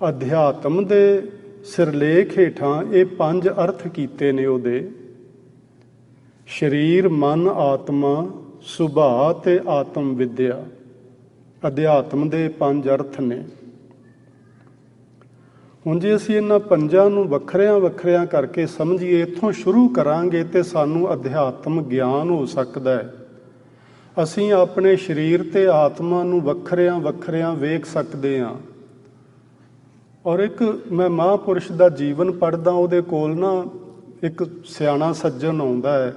ਅਧਿਆਤਮ ਦੇ ਸਿਰਲੇਖ ਹੇਠਾਂ ਇਹ 5 ਅਰਥ ਕੀਤੇ ਨੇ ਉਹਦੇ। ਸਰੀਰ, ਮਨ, ਆਤਮਾ, ਸੁਭਾਅ ਤੇ ਆਤਮ ਵਿਦਿਆ, ਅਧਿਆਤਮ ਦੇ 5 ਅਰਥ ਨੇ। ਹੁਣ ਜੇ ਅਸੀਂ ਇਹਨਾਂ 5 ਨੂੰ ਵੱਖਰਿਆਂ ਕਰਕੇ ਸਮਝੀਏ, ਇੱਥੋਂ ਸ਼ੁਰੂ ਕਰਾਂਗੇ ਤੇ ਸਾਨੂੰ ਅਧਿਆਤਮ ਗਿਆਨ ਹੋ ਸਕਦਾ ਹੈ। ਅਸੀਂ ਆਪਣੇ ਸਰੀਰ ਤੇ ਆਤਮਾ ਨੂੰ ਵੱਖਰਿਆਂ ਵੇਖ ਸਕਦੇ ਹਾਂ। ਔਰ ਇੱਕ ਮੈਂ ਮਹਾਂਪੁਰਸ਼ ਦਾ ਜੀਵਨ ਪੜ੍ਹਦਾ, ਉਹਦੇ ਕੋਲ ਨਾ ਇੱਕ ਸਿਆਣਾ ਸੱਜਣ ਆਉਂਦਾ ਹੈ।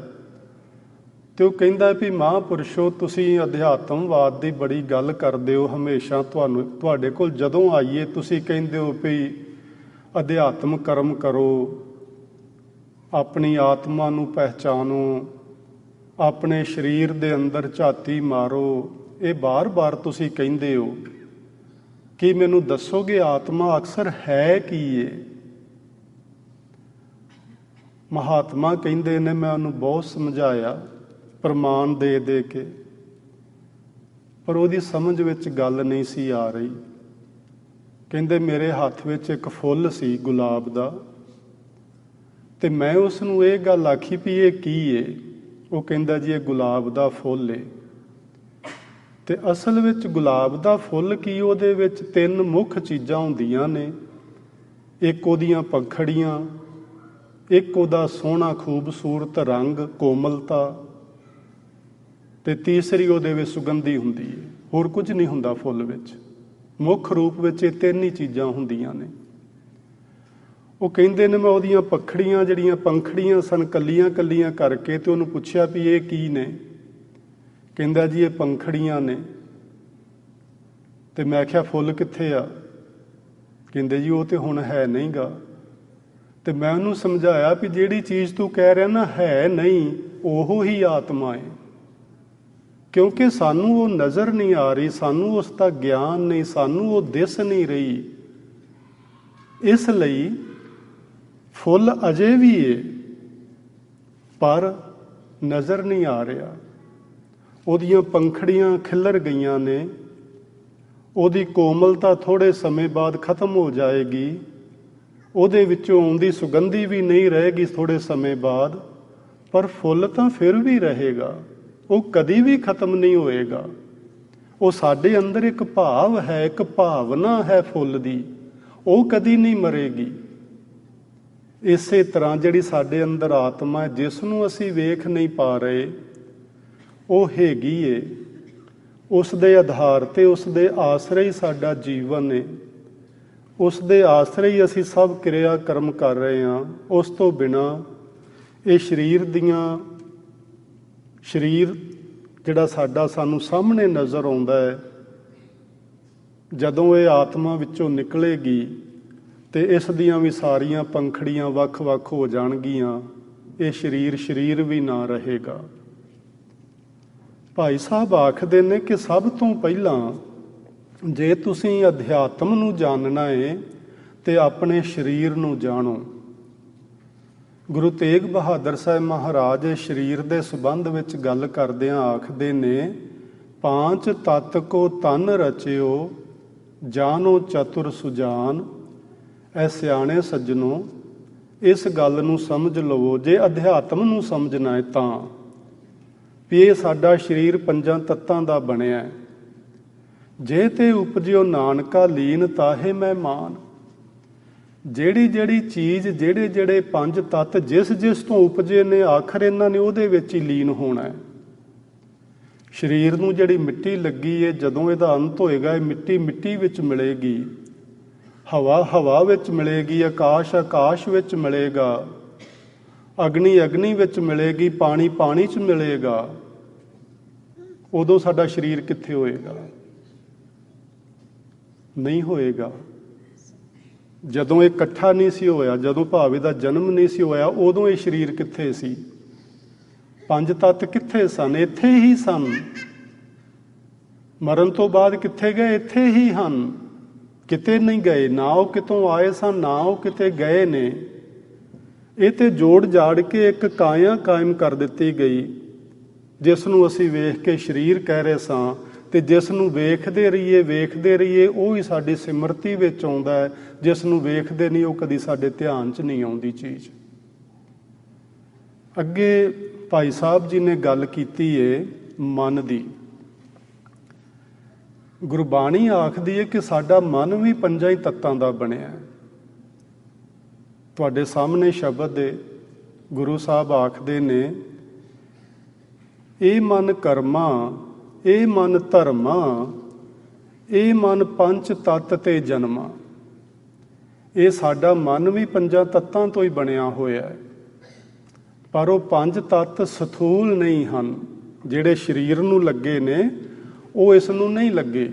ਤੇ ਉਹ ਕਹਿੰਦਾ ਵੀ ਮਹਾਂਪੁਰਸ਼ੋ, ਤੁਸੀਂ ਅਧਿਆਤਮਵਾਦ ਦੀ ਬੜੀ ਗੱਲ ਕਰਦੇ ਹੋ ਹਮੇਸ਼ਾ। ਤੁਹਾਡੇ ਕੋਲ ਜਦੋਂ ਆਈਏ ਤੁਸੀਂ ਕਹਿੰਦੇ ਹੋ ਵੀ ਅਧਿਆਤਮ ਕਰਮ ਕਰੋ, ਆਪਣੀ ਆਤਮਾ ਨੂੰ ਪਹਿਚਾਨੋ, ਆਪਣੇ ਸਰੀਰ ਦੇ ਅੰਦਰ ਝਾਤੀ ਮਾਰੋ। ਇਹ ਬਾਰ-ਬਾਰ ਤੁਸੀਂ ਕਹਿੰਦੇ ਹੋ। ਕੀ ਮੈਨੂੰ ਦੱਸੋਗੇ ਆਤਮਾ ਅਕਸਰ ਹੈ ਕੀ ਏ? ਮਹਾਤਮਾ ਕਹਿੰਦੇ ਨੇ, ਮੈਂ ਉਹਨੂੰ ਬਹੁਤ ਸਮਝਾਇਆ ਪ੍ਰਮਾਣ ਦੇ ਦੇ ਕੇ, ਪਰ ਉਹਦੀ ਸਮਝ ਵਿੱਚ ਗੱਲ ਨਹੀਂ ਸੀ ਆ ਰਹੀ। ਕਹਿੰਦੇ ਮੇਰੇ ਹੱਥ ਵਿੱਚ ਇੱਕ ਫੁੱਲ ਸੀ ਗੁਲਾਬ ਦਾ, ਤੇ ਮੈਂ ਉਸ ਨੂੰ ਇਹ ਗੱਲ ਆਖੀ ਵੀ ਇਹ ਕੀ ਏ? ਉਹ ਕਹਿੰਦਾ ਜੀ ਇਹ ਗੁਲਾਬ ਦਾ ਫੁੱਲ ਏ। ਤੇ ਅਸਲ ਵਿੱਚ ਗੁਲਾਬ ਦਾ ਫੁੱਲ ਕੀ? ਉਹਦੇ ਵਿੱਚ 3 ਮੁੱਖ ਚੀਜ਼ਾਂ ਹੁੰਦੀਆਂ ਨੇ। ਇੱਕ ਉਹਦੀਆਂ ਪੰਖੜੀਆਂ, ਇੱਕ ਉਹਦਾ ਸੋਹਣਾ ਖੂਬਸੂਰਤ ਰੰਗ, ਕੋਮਲਤਾ, ਤੇ ਤੀਸਰੀ ਉਹਦੇ ਵਿੱਚ ਸੁਗੰਧੀ ਹੁੰਦੀ ਹੈ। ਹੋਰ ਕੁਝ ਨਹੀਂ ਹੁੰਦਾ ਫੁੱਲ ਵਿੱਚ। ਮੁੱਖ ਰੂਪ ਵਿੱਚ ਇਹ 3 ਹੀ ਚੀਜ਼ਾਂ ਹੁੰਦੀਆਂ ਨੇ। ਉਹ ਕਹਿੰਦੇ ਨੇ ਮੈਂ ਉਹਦੀਆਂ ਜਿਹੜੀਆਂ ਪੰਖੜੀਆਂ ਸਨ, ਕੱਲੀਆਂ ਕੱਲੀਆਂ ਕਰਕੇ ਤੇ ਉਹਨੂੰ ਪੁੱਛਿਆ ਵੀ ਇਹ ਕੀ ਨੇ? ਕਹਿੰਦਾ ਜੀ ਇਹ ਪੰਖੜੀਆਂ ਨੇ। ਤੇ ਮੈਂ ਆਖਿਆ ਫੁੱਲ ਕਿੱਥੇ ਆ? ਕਹਿੰਦੇ ਜੀ ਉਹ ਤੇ ਹੁਣ ਹੈ ਨਹੀਂਗਾ। ਤੇ ਮੈਂ ਉਹਨੂੰ ਸਮਝਾਇਆ ਵੀ ਜਿਹੜੀ ਚੀਜ਼ ਤੂੰ ਕਹਿ ਰਿਹਾ ਨਾ ਹੈ ਨਹੀਂ, ਉਹ ਹੀ ਆਤਮਾ ਹੈ। ਕਿਉਂਕਿ ਸਾਨੂੰ ਉਹ ਨਜ਼ਰ ਨਹੀਂ ਆ ਰਹੀ, ਸਾਨੂੰ ਉਸ ਦਾ ਗਿਆਨ ਨਹੀਂ, ਸਾਨੂੰ ਉਹ ਦਿਸ ਨਹੀਂ ਰਹੀ। ਇਸ ਲਈ ਫੁੱਲ ਅਜੇ ਵੀ ਏ, ਪਰ ਨਜ਼ਰ ਨਹੀਂ ਆ ਰਿਹਾ। ਉਹਦੀਆਂ ਪੰਖੜੀਆਂ ਖਿੱਲਰ ਗਈਆਂ ਨੇ, ਉਹਦੀ ਕੋਮਲਤਾ ਥੋੜ੍ਹੇ ਸਮੇਂ ਬਾਅਦ ਖਤਮ ਹੋ ਜਾਏਗੀ, ਉਹਦੇ ਵਿੱਚੋਂ ਆਉਂਦੀ ਸੁਗੰਧੀ ਵੀ ਨਹੀਂ ਰਹੇਗੀ ਥੋੜ੍ਹੇ ਸਮੇਂ ਬਾਅਦ, ਪਰ ਫੁੱਲ ਤਾਂ ਫਿਰ ਵੀ ਰਹੇਗਾ। ਉਹ ਕਦੀ ਵੀ ਖਤਮ ਨਹੀਂ ਹੋਏਗਾ। ਉਹ ਸਾਡੇ ਅੰਦਰ ਇੱਕ ਭਾਵ ਹੈ, ਇੱਕ ਭਾਵਨਾ ਹੈ ਫੁੱਲ ਦੀ, ਉਹ ਕਦੀ ਨਹੀਂ ਮਰੇਗੀ। ਇਸੇ ਤਰ੍ਹਾਂ ਜਿਹੜੀ ਸਾਡੇ ਅੰਦਰ ਆਤਮਾ, ਜਿਸ ਨੂੰ ਅਸੀਂ ਵੇਖ ਨਹੀਂ ਪਾ ਰਹੇ, ਉਹ ਹੈਗੀ ਏ। ਉਸ ਦੇ ਆਧਾਰ ਤੇ, ਉਸ ਦੇ ਆਸਰੇ ਹੀ ਸਾਡਾ ਜੀਵਨ ਏ। ਉਸ ਦੇ ਆਸਰੇ ਹੀ ਅਸੀਂ ਸਭ ਕਿਰਿਆ ਕਰਮ ਕਰ ਰਹੇ ਹਾਂ। ਉਸ ਤੋਂ ਬਿਨਾਂ ਇਹ ਸਰੀਰ ਜਿਹੜਾ ਸਾਡਾ ਸਾਨੂੰ ਸਾਹਮਣੇ ਨਜ਼ਰ ਆਉਂਦਾ ਹੈ, ਜਦੋਂ ਇਹ ਆਤਮਾ ਵਿੱਚੋਂ ਨਿਕਲੇਗੀ ਤੇ ਇਸ ਦੀਆਂ ਵੀ ਸਾਰੀਆਂ ਪੰਖੜੀਆਂ ਵੱਖ-ਵੱਖ ਹੋ ਜਾਣਗੀਆਂ। ਇਹ ਸਰੀਰ ਵੀ ਨਾ ਰਹੇਗਾ। ਭਾਈ ਸਾਹਿਬ ਆਖਦੇ ਨੇ ਕਿ ਸਭ ਤੋਂ ਪਹਿਲਾਂ ਜੇ ਤੁਸੀਂ ਅਧਿਆਤਮ ਨੂੰ ਜਾਣਨਾ ਹੈ ਤੇ ਆਪਣੇ ਸਰੀਰ ਨੂੰ ਜਾਣੋ। ਗੁਰੂ ਤੇਗ ਬਹਾਦਰ ਸਾਹਿਬ ਮਹਾਰਾਜ ਸਰੀਰ ਦੇ ਸੰਬੰਧ ਵਿੱਚ ਗੱਲ ਕਰਦਿਆਂ ਆਖਦੇ ਨੇ, 5 ਤਤ ਕੋ ਤਨ ਰਚਿਓ, ਜਾਨੋ ਚਤੁਰ ਸੁਜਾਨ। ਐ ਸਿਆਣੇ ਸੱਜਣੋ, ਇਸ ਗੱਲ ਨੂੰ ਸਮਝ ਲਵੋ, ਜੇ ਅਧਿਆਤਮ ਨੂੰ ਸਮਝਣਾ ਹੈ ਤਾਂ, ਵੀ ਇਹ ਸਾਡਾ ਸਰੀਰ 5 ਤੱਤਾਂ ਦਾ ਬਣਿਆ। ਜੇ ਤੇ ਉਪਜਿਓ ਨਾਨਕਾ ਲੀਨ ਤਾਹੇ ਮਹਿਮਾਨ। ਜਿਹੜੀ ਚੀਜ਼, ਜਿਹੜੇ 5 ਤੱਤ ਜਿਸ ਤੋਂ ਉਪਜੇ ਨੇ, ਆਖਰ ਇਹਨਾਂ ਨੇ ਉਹਦੇ ਵਿੱਚ ਹੀ ਲੀਨ ਹੋਣਾ ਹੈ। ਸਰੀਰ ਨੂੰ ਜਿਹੜੀ ਮਿੱਟੀ ਲੱਗੀ ਹੈ, ਜਦੋਂ ਇਹਦਾ ਅੰਤ ਹੋਏਗਾ, ਇਹ ਮਿੱਟੀ ਵਿੱਚ ਮਿਲੇਗੀ, ਹਵਾ ਵਿੱਚ ਮਿਲੇਗੀ, ਆਕਾਸ਼ ਵਿੱਚ ਮਿਲੇਗਾ, ਅਗਨੀ ਵਿੱਚ ਮਿਲੇਗੀ, ਪਾਣੀ 'ਚ ਮਿਲੇਗਾ। ਉਦੋਂ ਸਾਡਾ ਸਰੀਰ ਕਿੱਥੇ ਹੋਏਗਾ? ਨਹੀਂ ਹੋਏਗਾ। ਜਦੋਂ ਇਹ ਇਕੱਠਾ ਨਹੀਂ ਸੀ ਹੋਇਆ, ਜਦੋਂ ਭਾਵੇਂ ਦਾ ਜਨਮ ਨਹੀਂ ਸੀ ਹੋਇਆ, ਉਦੋਂ ਇਹ ਸਰੀਰ ਕਿੱਥੇ ਸੀ? 5 ਤੱਤ ਕਿੱਥੇ ਸਨ? ਇੱਥੇ ਹੀ ਸਨ। ਮਰਨ ਤੋਂ ਬਾਅਦ ਕਿੱਥੇ ਗਏ? ਇੱਥੇ ਹੀ ਹਨ, ਕਿਤੇ ਨਹੀਂ ਗਏ। ਨਾ ਉਹ ਕਿਤੋਂ ਆਏ ਸਨ, ਨਾ ਉਹ ਕਿਤੇ ਗਏ ਨੇ। ਇਹ ਤੇ ਜੋੜ ਜਾੜ ਕੇ ਇੱਕ ਕਾਇਆ ਕਾਇਮ ਕਰ ਦਿੱਤੀ ਗਈ, ਜਿਸ ਨੂੰ ਅਸੀਂ ਵੇਖ ਕੇ ਸਰੀਰ ਕਹਿ ਰਹੇ ਸਾਂ। ਤੇ ਜਿਸ ਨੂੰ ਵੇਖਦੇ ਰਹੀਏ ਉਹ ਹੀ ਸਾਡੀ ਸਿਮਰਤੀ ਵਿੱਚ ਆਉਂਦਾ ਹੈ। ਜਿਸ ਨੂੰ ਵੇਖਦੇ ਨਹੀਂ, ਉਹ ਕਦੀ ਸਾਡੇ ਧਿਆਨ 'ਚ ਨਹੀਂ ਆਉਂਦੀ ਚੀਜ਼। ਅੱਗੇ ਭਾਈ ਸਾਹਿਬ ਜੀ ਨੇ ਗੱਲ ਕੀਤੀ ਏ ਮਨ ਦੀ। ਗੁਰਬਾਣੀ ਆਖਦੀ ਹੈ ਕਿ ਸਾਡਾ ਮਨ ਵੀ 5 ਹੀ ਤੱਤਾਂ ਦਾ ਬਣਿਆ। ਤੁਹਾਡੇ ਸਾਹਮਣੇ ਸ਼ਬਦ ਦੇ ਗੁਰੂ ਸਾਹਿਬ ਆਖਦੇ ਨੇ, ਇਹ ਮਨ ਕਰਮਾ, ਇਹ ਮਨ ਧਰਮਾ, ਇਹ ਮਨ 5 ਤੱਤ ਤੇ ਜਨਮਾ। ਇਹ ਸਾਡਾ ਮਨ ਵੀ 5 ਤੱਤਾਂ ਤੋਂ ਹੀ ਬਣਿਆ ਹੋਇਆ ਹੈ। ਪਰ ਉਹ ਪੰਜ ਤੱਤ ਸਥੂਲ ਨਹੀਂ ਹਨ। ਜਿਹੜੇ ਸਰੀਰ ਨੂੰ ਲੱਗੇ ਨੇ ਉਹ ਇਸ ਨੂੰ ਨਹੀਂ ਲੱਗੇ।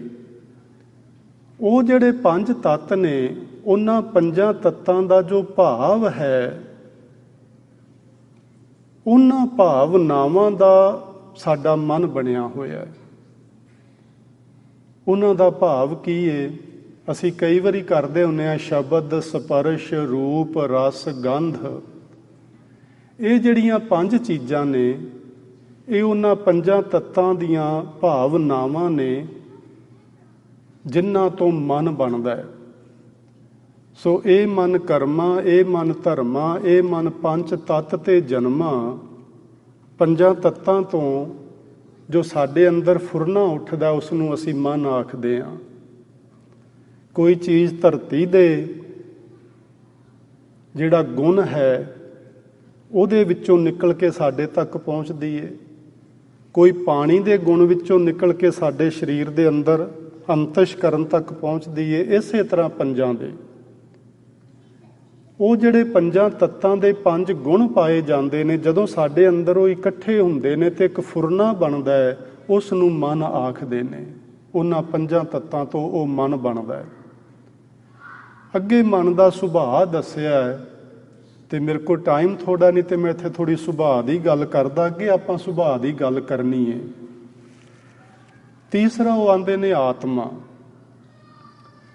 ਉਹ ਜਿਹੜੇ ਪੰਜ ਤੱਤ ਨੇ ਉਹਨਾਂ ਪੰਜਾਂ ਤੱਤਾਂ ਦਾ ਜੋ ਭਾਵ ਹੈ, ਉਹਨਾਂ ਭਾਵਨਾਵਾਂ ਦਾ ਸਾਡਾ ਮਨ ਬਣਿਆ ਹੋਇਆ। ਉਹਨਾਂ ਦਾ ਭਾਵ ਕੀ ਹੈ? ਅਸੀਂ ਕਈ ਵਾਰੀ ਕਰਦੇ ਹੁੰਦੇ ਹਾਂ ਸ਼ਬਦ, ਸਪਰਸ਼, ਰੂਪ, ਰਸ, ਗੰਧ। ਇਹ ਜਿਹੜੀਆਂ ਪੰਜ ਚੀਜ਼ਾਂ ਨੇ ਇਹ ਉਹਨਾਂ ਪੰਜਾਂ ਤੱਤਾਂ ਦੀਆਂ ਭਾਵਨਾਵਾਂ ਨੇ ਜਿਨ੍ਹਾਂ ਤੋਂ ਮਨ ਬਣਦਾ ਹੈ। ਸੋ ਇਹ ਮਨ ਕਰਮਾਂ, ਇਹ ਮਨ ਧਰਮਾਂ, ਇਹ ਮਨ ਪੰਜ ਤੱਤ ਤੇ ਜਨਮਾਂ, ਪੰਜਾਂ ਤੱਤਾਂ ਤੋਂ ਜੋ ਸਾਡੇ ਅੰਦਰ ਫੁਰਨਾ ਉੱਠਦਾ ਉਸ ਨੂੰ ਅਸੀਂ ਮਨ ਆਖਦੇ ਹਾਂ। ਕੋਈ ਚੀਜ਼ ਧਰਤੀ ਦੇ ਜਿਹੜਾ ਗੁਣ ਹੈ ਉਹਦੇ ਵਿੱਚੋਂ ਨਿਕਲ ਕੇ ਸਾਡੇ ਤੱਕ ਪਹੁੰਚਦੀ ਹੈ। ਕੋਈ ਪਾਣੀ ਦੇ ਗੁਣ ਵਿੱਚੋਂ ਨਿਕਲ ਕੇ ਸਾਡੇ ਸਰੀਰ ਦੇ ਅੰਦਰ ਅੰਤਸ਼ਕਰਨ ਤੱਕ ਪਹੁੰਚਦੀ ਹੈ। ਇਸੇ ਤਰ੍ਹਾਂ ਪੰਜਾਂ ਦੇ ਉਹ ਜਿਹੜੇ ਪੰਜਾਂ ਤੱਤਾਂ ਦੇ ਪੰਜ ਗੁਣ ਪਾਏ ਜਾਂਦੇ ਨੇ, ਜਦੋਂ ਸਾਡੇ ਅੰਦਰ ਉਹ ਇਕੱਠੇ ਹੁੰਦੇ ਨੇ ਤੇ ਇੱਕ ਫੁਰਨਾ ਬਣਦਾ ਹੈ, ਉਸ ਨੂੰ ਮਨ ਆਖਦੇ ਨੇ। ਉਹਨਾਂ ਪੰਜਾਂ ਤੱਤਾਂ ਤੋਂ ਉਹ ਮਨ ਬਣਦਾ ਹੈ। ਅੱਗੇ ਮਨ ਦਾ ਸੁਭਾਅ ਦੱਸਿਆ ਹੈ ਤੇ ਮੇਰੇ ਕੋਲ ਟਾਈਮ ਥੋੜਾ ਨਹੀਂ ਤੇ ਮੈਂ ਇੱਥੇ ਥੋੜੀ ਸੁਭਾਅ ਦੀ ਗੱਲ ਕਰਦਾ। ਅੱਗੇ ਆਪਾਂ ਸੁਭਾਅ ਦੀ ਗੱਲ ਕਰਨੀ ਹੈ। ਤੀਸਰਾ ਉਹ ਆਂਦੇ ਨੇ ਆਤਮਾ।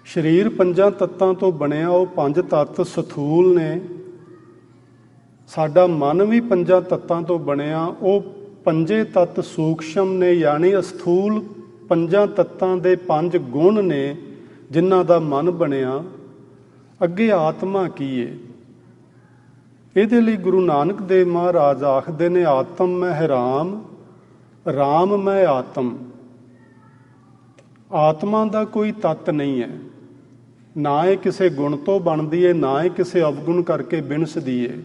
ਸਰੀਰ ਪੰਜਾਂ ਤੱਤਾਂ ਤੋਂ ਬਣਿਆ, ਉਹ ਪੰਜ ਤੱਤ ਸਥੂਲ ਨੇ। ਸਾਡਾ ਮਨ ਵੀ ਪੰਜਾਂ ਤੱਤਾਂ ਤੋਂ ਬਣਿਆ, ਉਹ ਪੰਜੇ ਤੱਤ ਸੂਖਸ਼ਮ ਨੇ, ਯਾਨੀ ਅਸਥੂਲ ਪੰਜਾਂ ਤੱਤਾਂ ਦੇ ਪੰਜ ਗੁਣ ਨੇ ਜਿਨ੍ਹਾਂ ਦਾ ਮਨ ਬਣਿਆ। ਅੱਗੇ ਆਤਮਾ ਕੀ ਹੈ? ਇਹਦੇ ਲਈ ਗੁਰੂ ਨਾਨਕ ਦੇਵ ਮਹਾਰਾਜ ਆਖਦੇ ਨੇ, ਆਤਮ ਮੈਂ ਰਾਮ, ਰਾਮ ਮੈਂ ਆਤਮ। ਆਤਮਾ ਦਾ ਕੋਈ ਤੱਤ ਨਹੀਂ ਹੈ, ਨਾ ਇਹ ਕਿਸੇ ਗੁਣ ਤੋਂ ਬਣਦੀ ਹੈ, ਨਾ ਇਹ ਕਿਸੇ ਅਵਗੁਣ ਕਰਕੇ ਬਿਨਸਦੀ ਹੈ।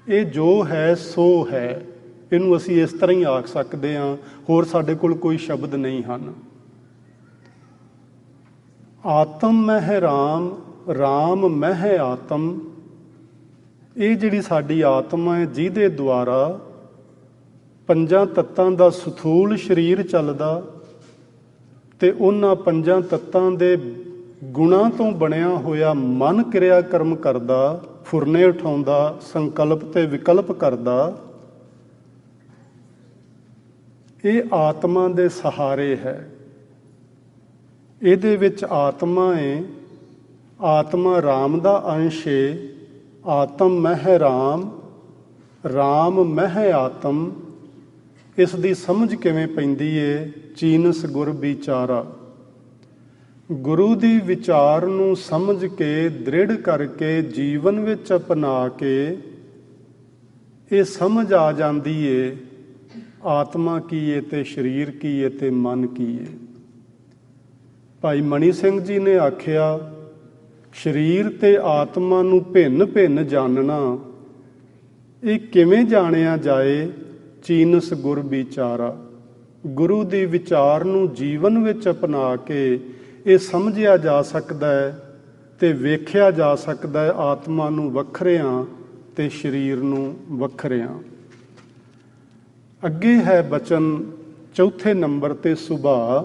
ਇਹ ਜੋ ਹੈ ਸੋ ਹੈ। ਇਹਨੂੰ ਅਸੀਂ ਇਸ ਤਰ੍ਹਾਂ ਹੀ ਆਖ ਸਕਦੇ ਹਾਂ, ਹੋਰ ਸਾਡੇ ਕੋਲ ਕੋਈ ਸ਼ਬਦ ਨਹੀਂ ਹਨ। ਆਤਮ ਮਹਿ ਰਾਮ, ਰਾਮ ਮਹਿ ਆਤਮ। ਇਹ ਜਿਹੜੀ ਸਾਡੀ ਆਤਮਾ ਹੈ, ਜਿਹਦੇ ਦੁਆਰਾ ਪੰਜਾਂ ਤੱਤਾਂ ਦਾ ਸਥੂਲ ਸਰੀਰ ਚੱਲਦਾ ਤੇ ਉਹਨਾਂ ਪੰਜਾਂ ਤੱਤਾਂ ਦੇ ਗੁਣਾਂ ਤੋਂ ਬਣਿਆ ਹੋਇਆ ਮਨ ਕਿਰਿਆ ਕਰਮ ਕਰਦਾ, ਫੁਰਨੇ ਉਠਾਉਂਦਾ, ਸੰਕਲਪ ਤੇ ਵਿਕਲਪ ਕਰਦਾ। ਇਹ ਆਤਮਾ ਦੇ ਸਹਾਰੇ ਹੈ। ਇਹਦੇ ਵਿੱਚ ਆਤਮਾ ਹੈ। ਆਤਮਾ ਰਾਮ ਦਾ ਅੰਸ਼ ਹੈ। ਆਤਮ ਮਹਿ ਰਾਮ, ਰਾਮ ਮਹਿ ਆਤਮ। ਇਸ ਦੀ ਸਮਝ ਕਿਵੇਂ ਪੈਂਦੀ ਹੈ? ਚੀਨਸ ਗੁਰ ਵਿਚਾਰਾ। ਗੁਰੂ ਦੀ ਵਿਚਾਰ ਨੂੰ ਸਮਝ ਕੇ, ਦ੍ਰਿੜ ਕਰਕੇ, ਜੀਵਨ ਵਿੱਚ ਅਪਣਾ ਕੇ ਇਹ ਸਮਝ ਆ ਜਾਂਦੀ ਏ ਆਤਮਾ ਕੀ ਏ ਤੇ ਸਰੀਰ ਕੀ ਏ ਤੇ ਮਨ ਕੀ ਏ। ਭਾਈ ਮਣੀ ਸਿੰਘ ਜੀ ਨੇ ਆਖਿਆ, ਸਰੀਰ ਤੇ ਆਤਮਾ ਨੂੰ ਭਿੰਨ ਭਿੰਨ ਜਾਣਨਾ, ਇਹ ਕਿਵੇਂ ਜਾਣਿਆ ਜਾਏ? ਚੀਨਸ ਗੁਰ ਵਿਚਾਰਾ। ਗੁਰੂ ਦੀ ਵਿਚਾਰ ਨੂੰ ਜੀਵਨ ਵਿੱਚ ਅਪਣਾ ਕੇ ਇਹ ਸਮਝਿਆ ਜਾ ਸਕਦਾ ਹੈ ਤੇ ਵੇਖਿਆ ਜਾ ਸਕਦਾ ਹੈ ਆਤਮਾ ਨੂੰ ਵੱਖਰਿਆਂ ਤੇ ਸਰੀਰ ਨੂੰ ਵੱਖਰਿਆਂ। ਅੱਗੇ ਹੈ ਬਚਨ ਚੌਥੇ ਨੰਬਰ ਤੇ ਸੁਭਾਅ।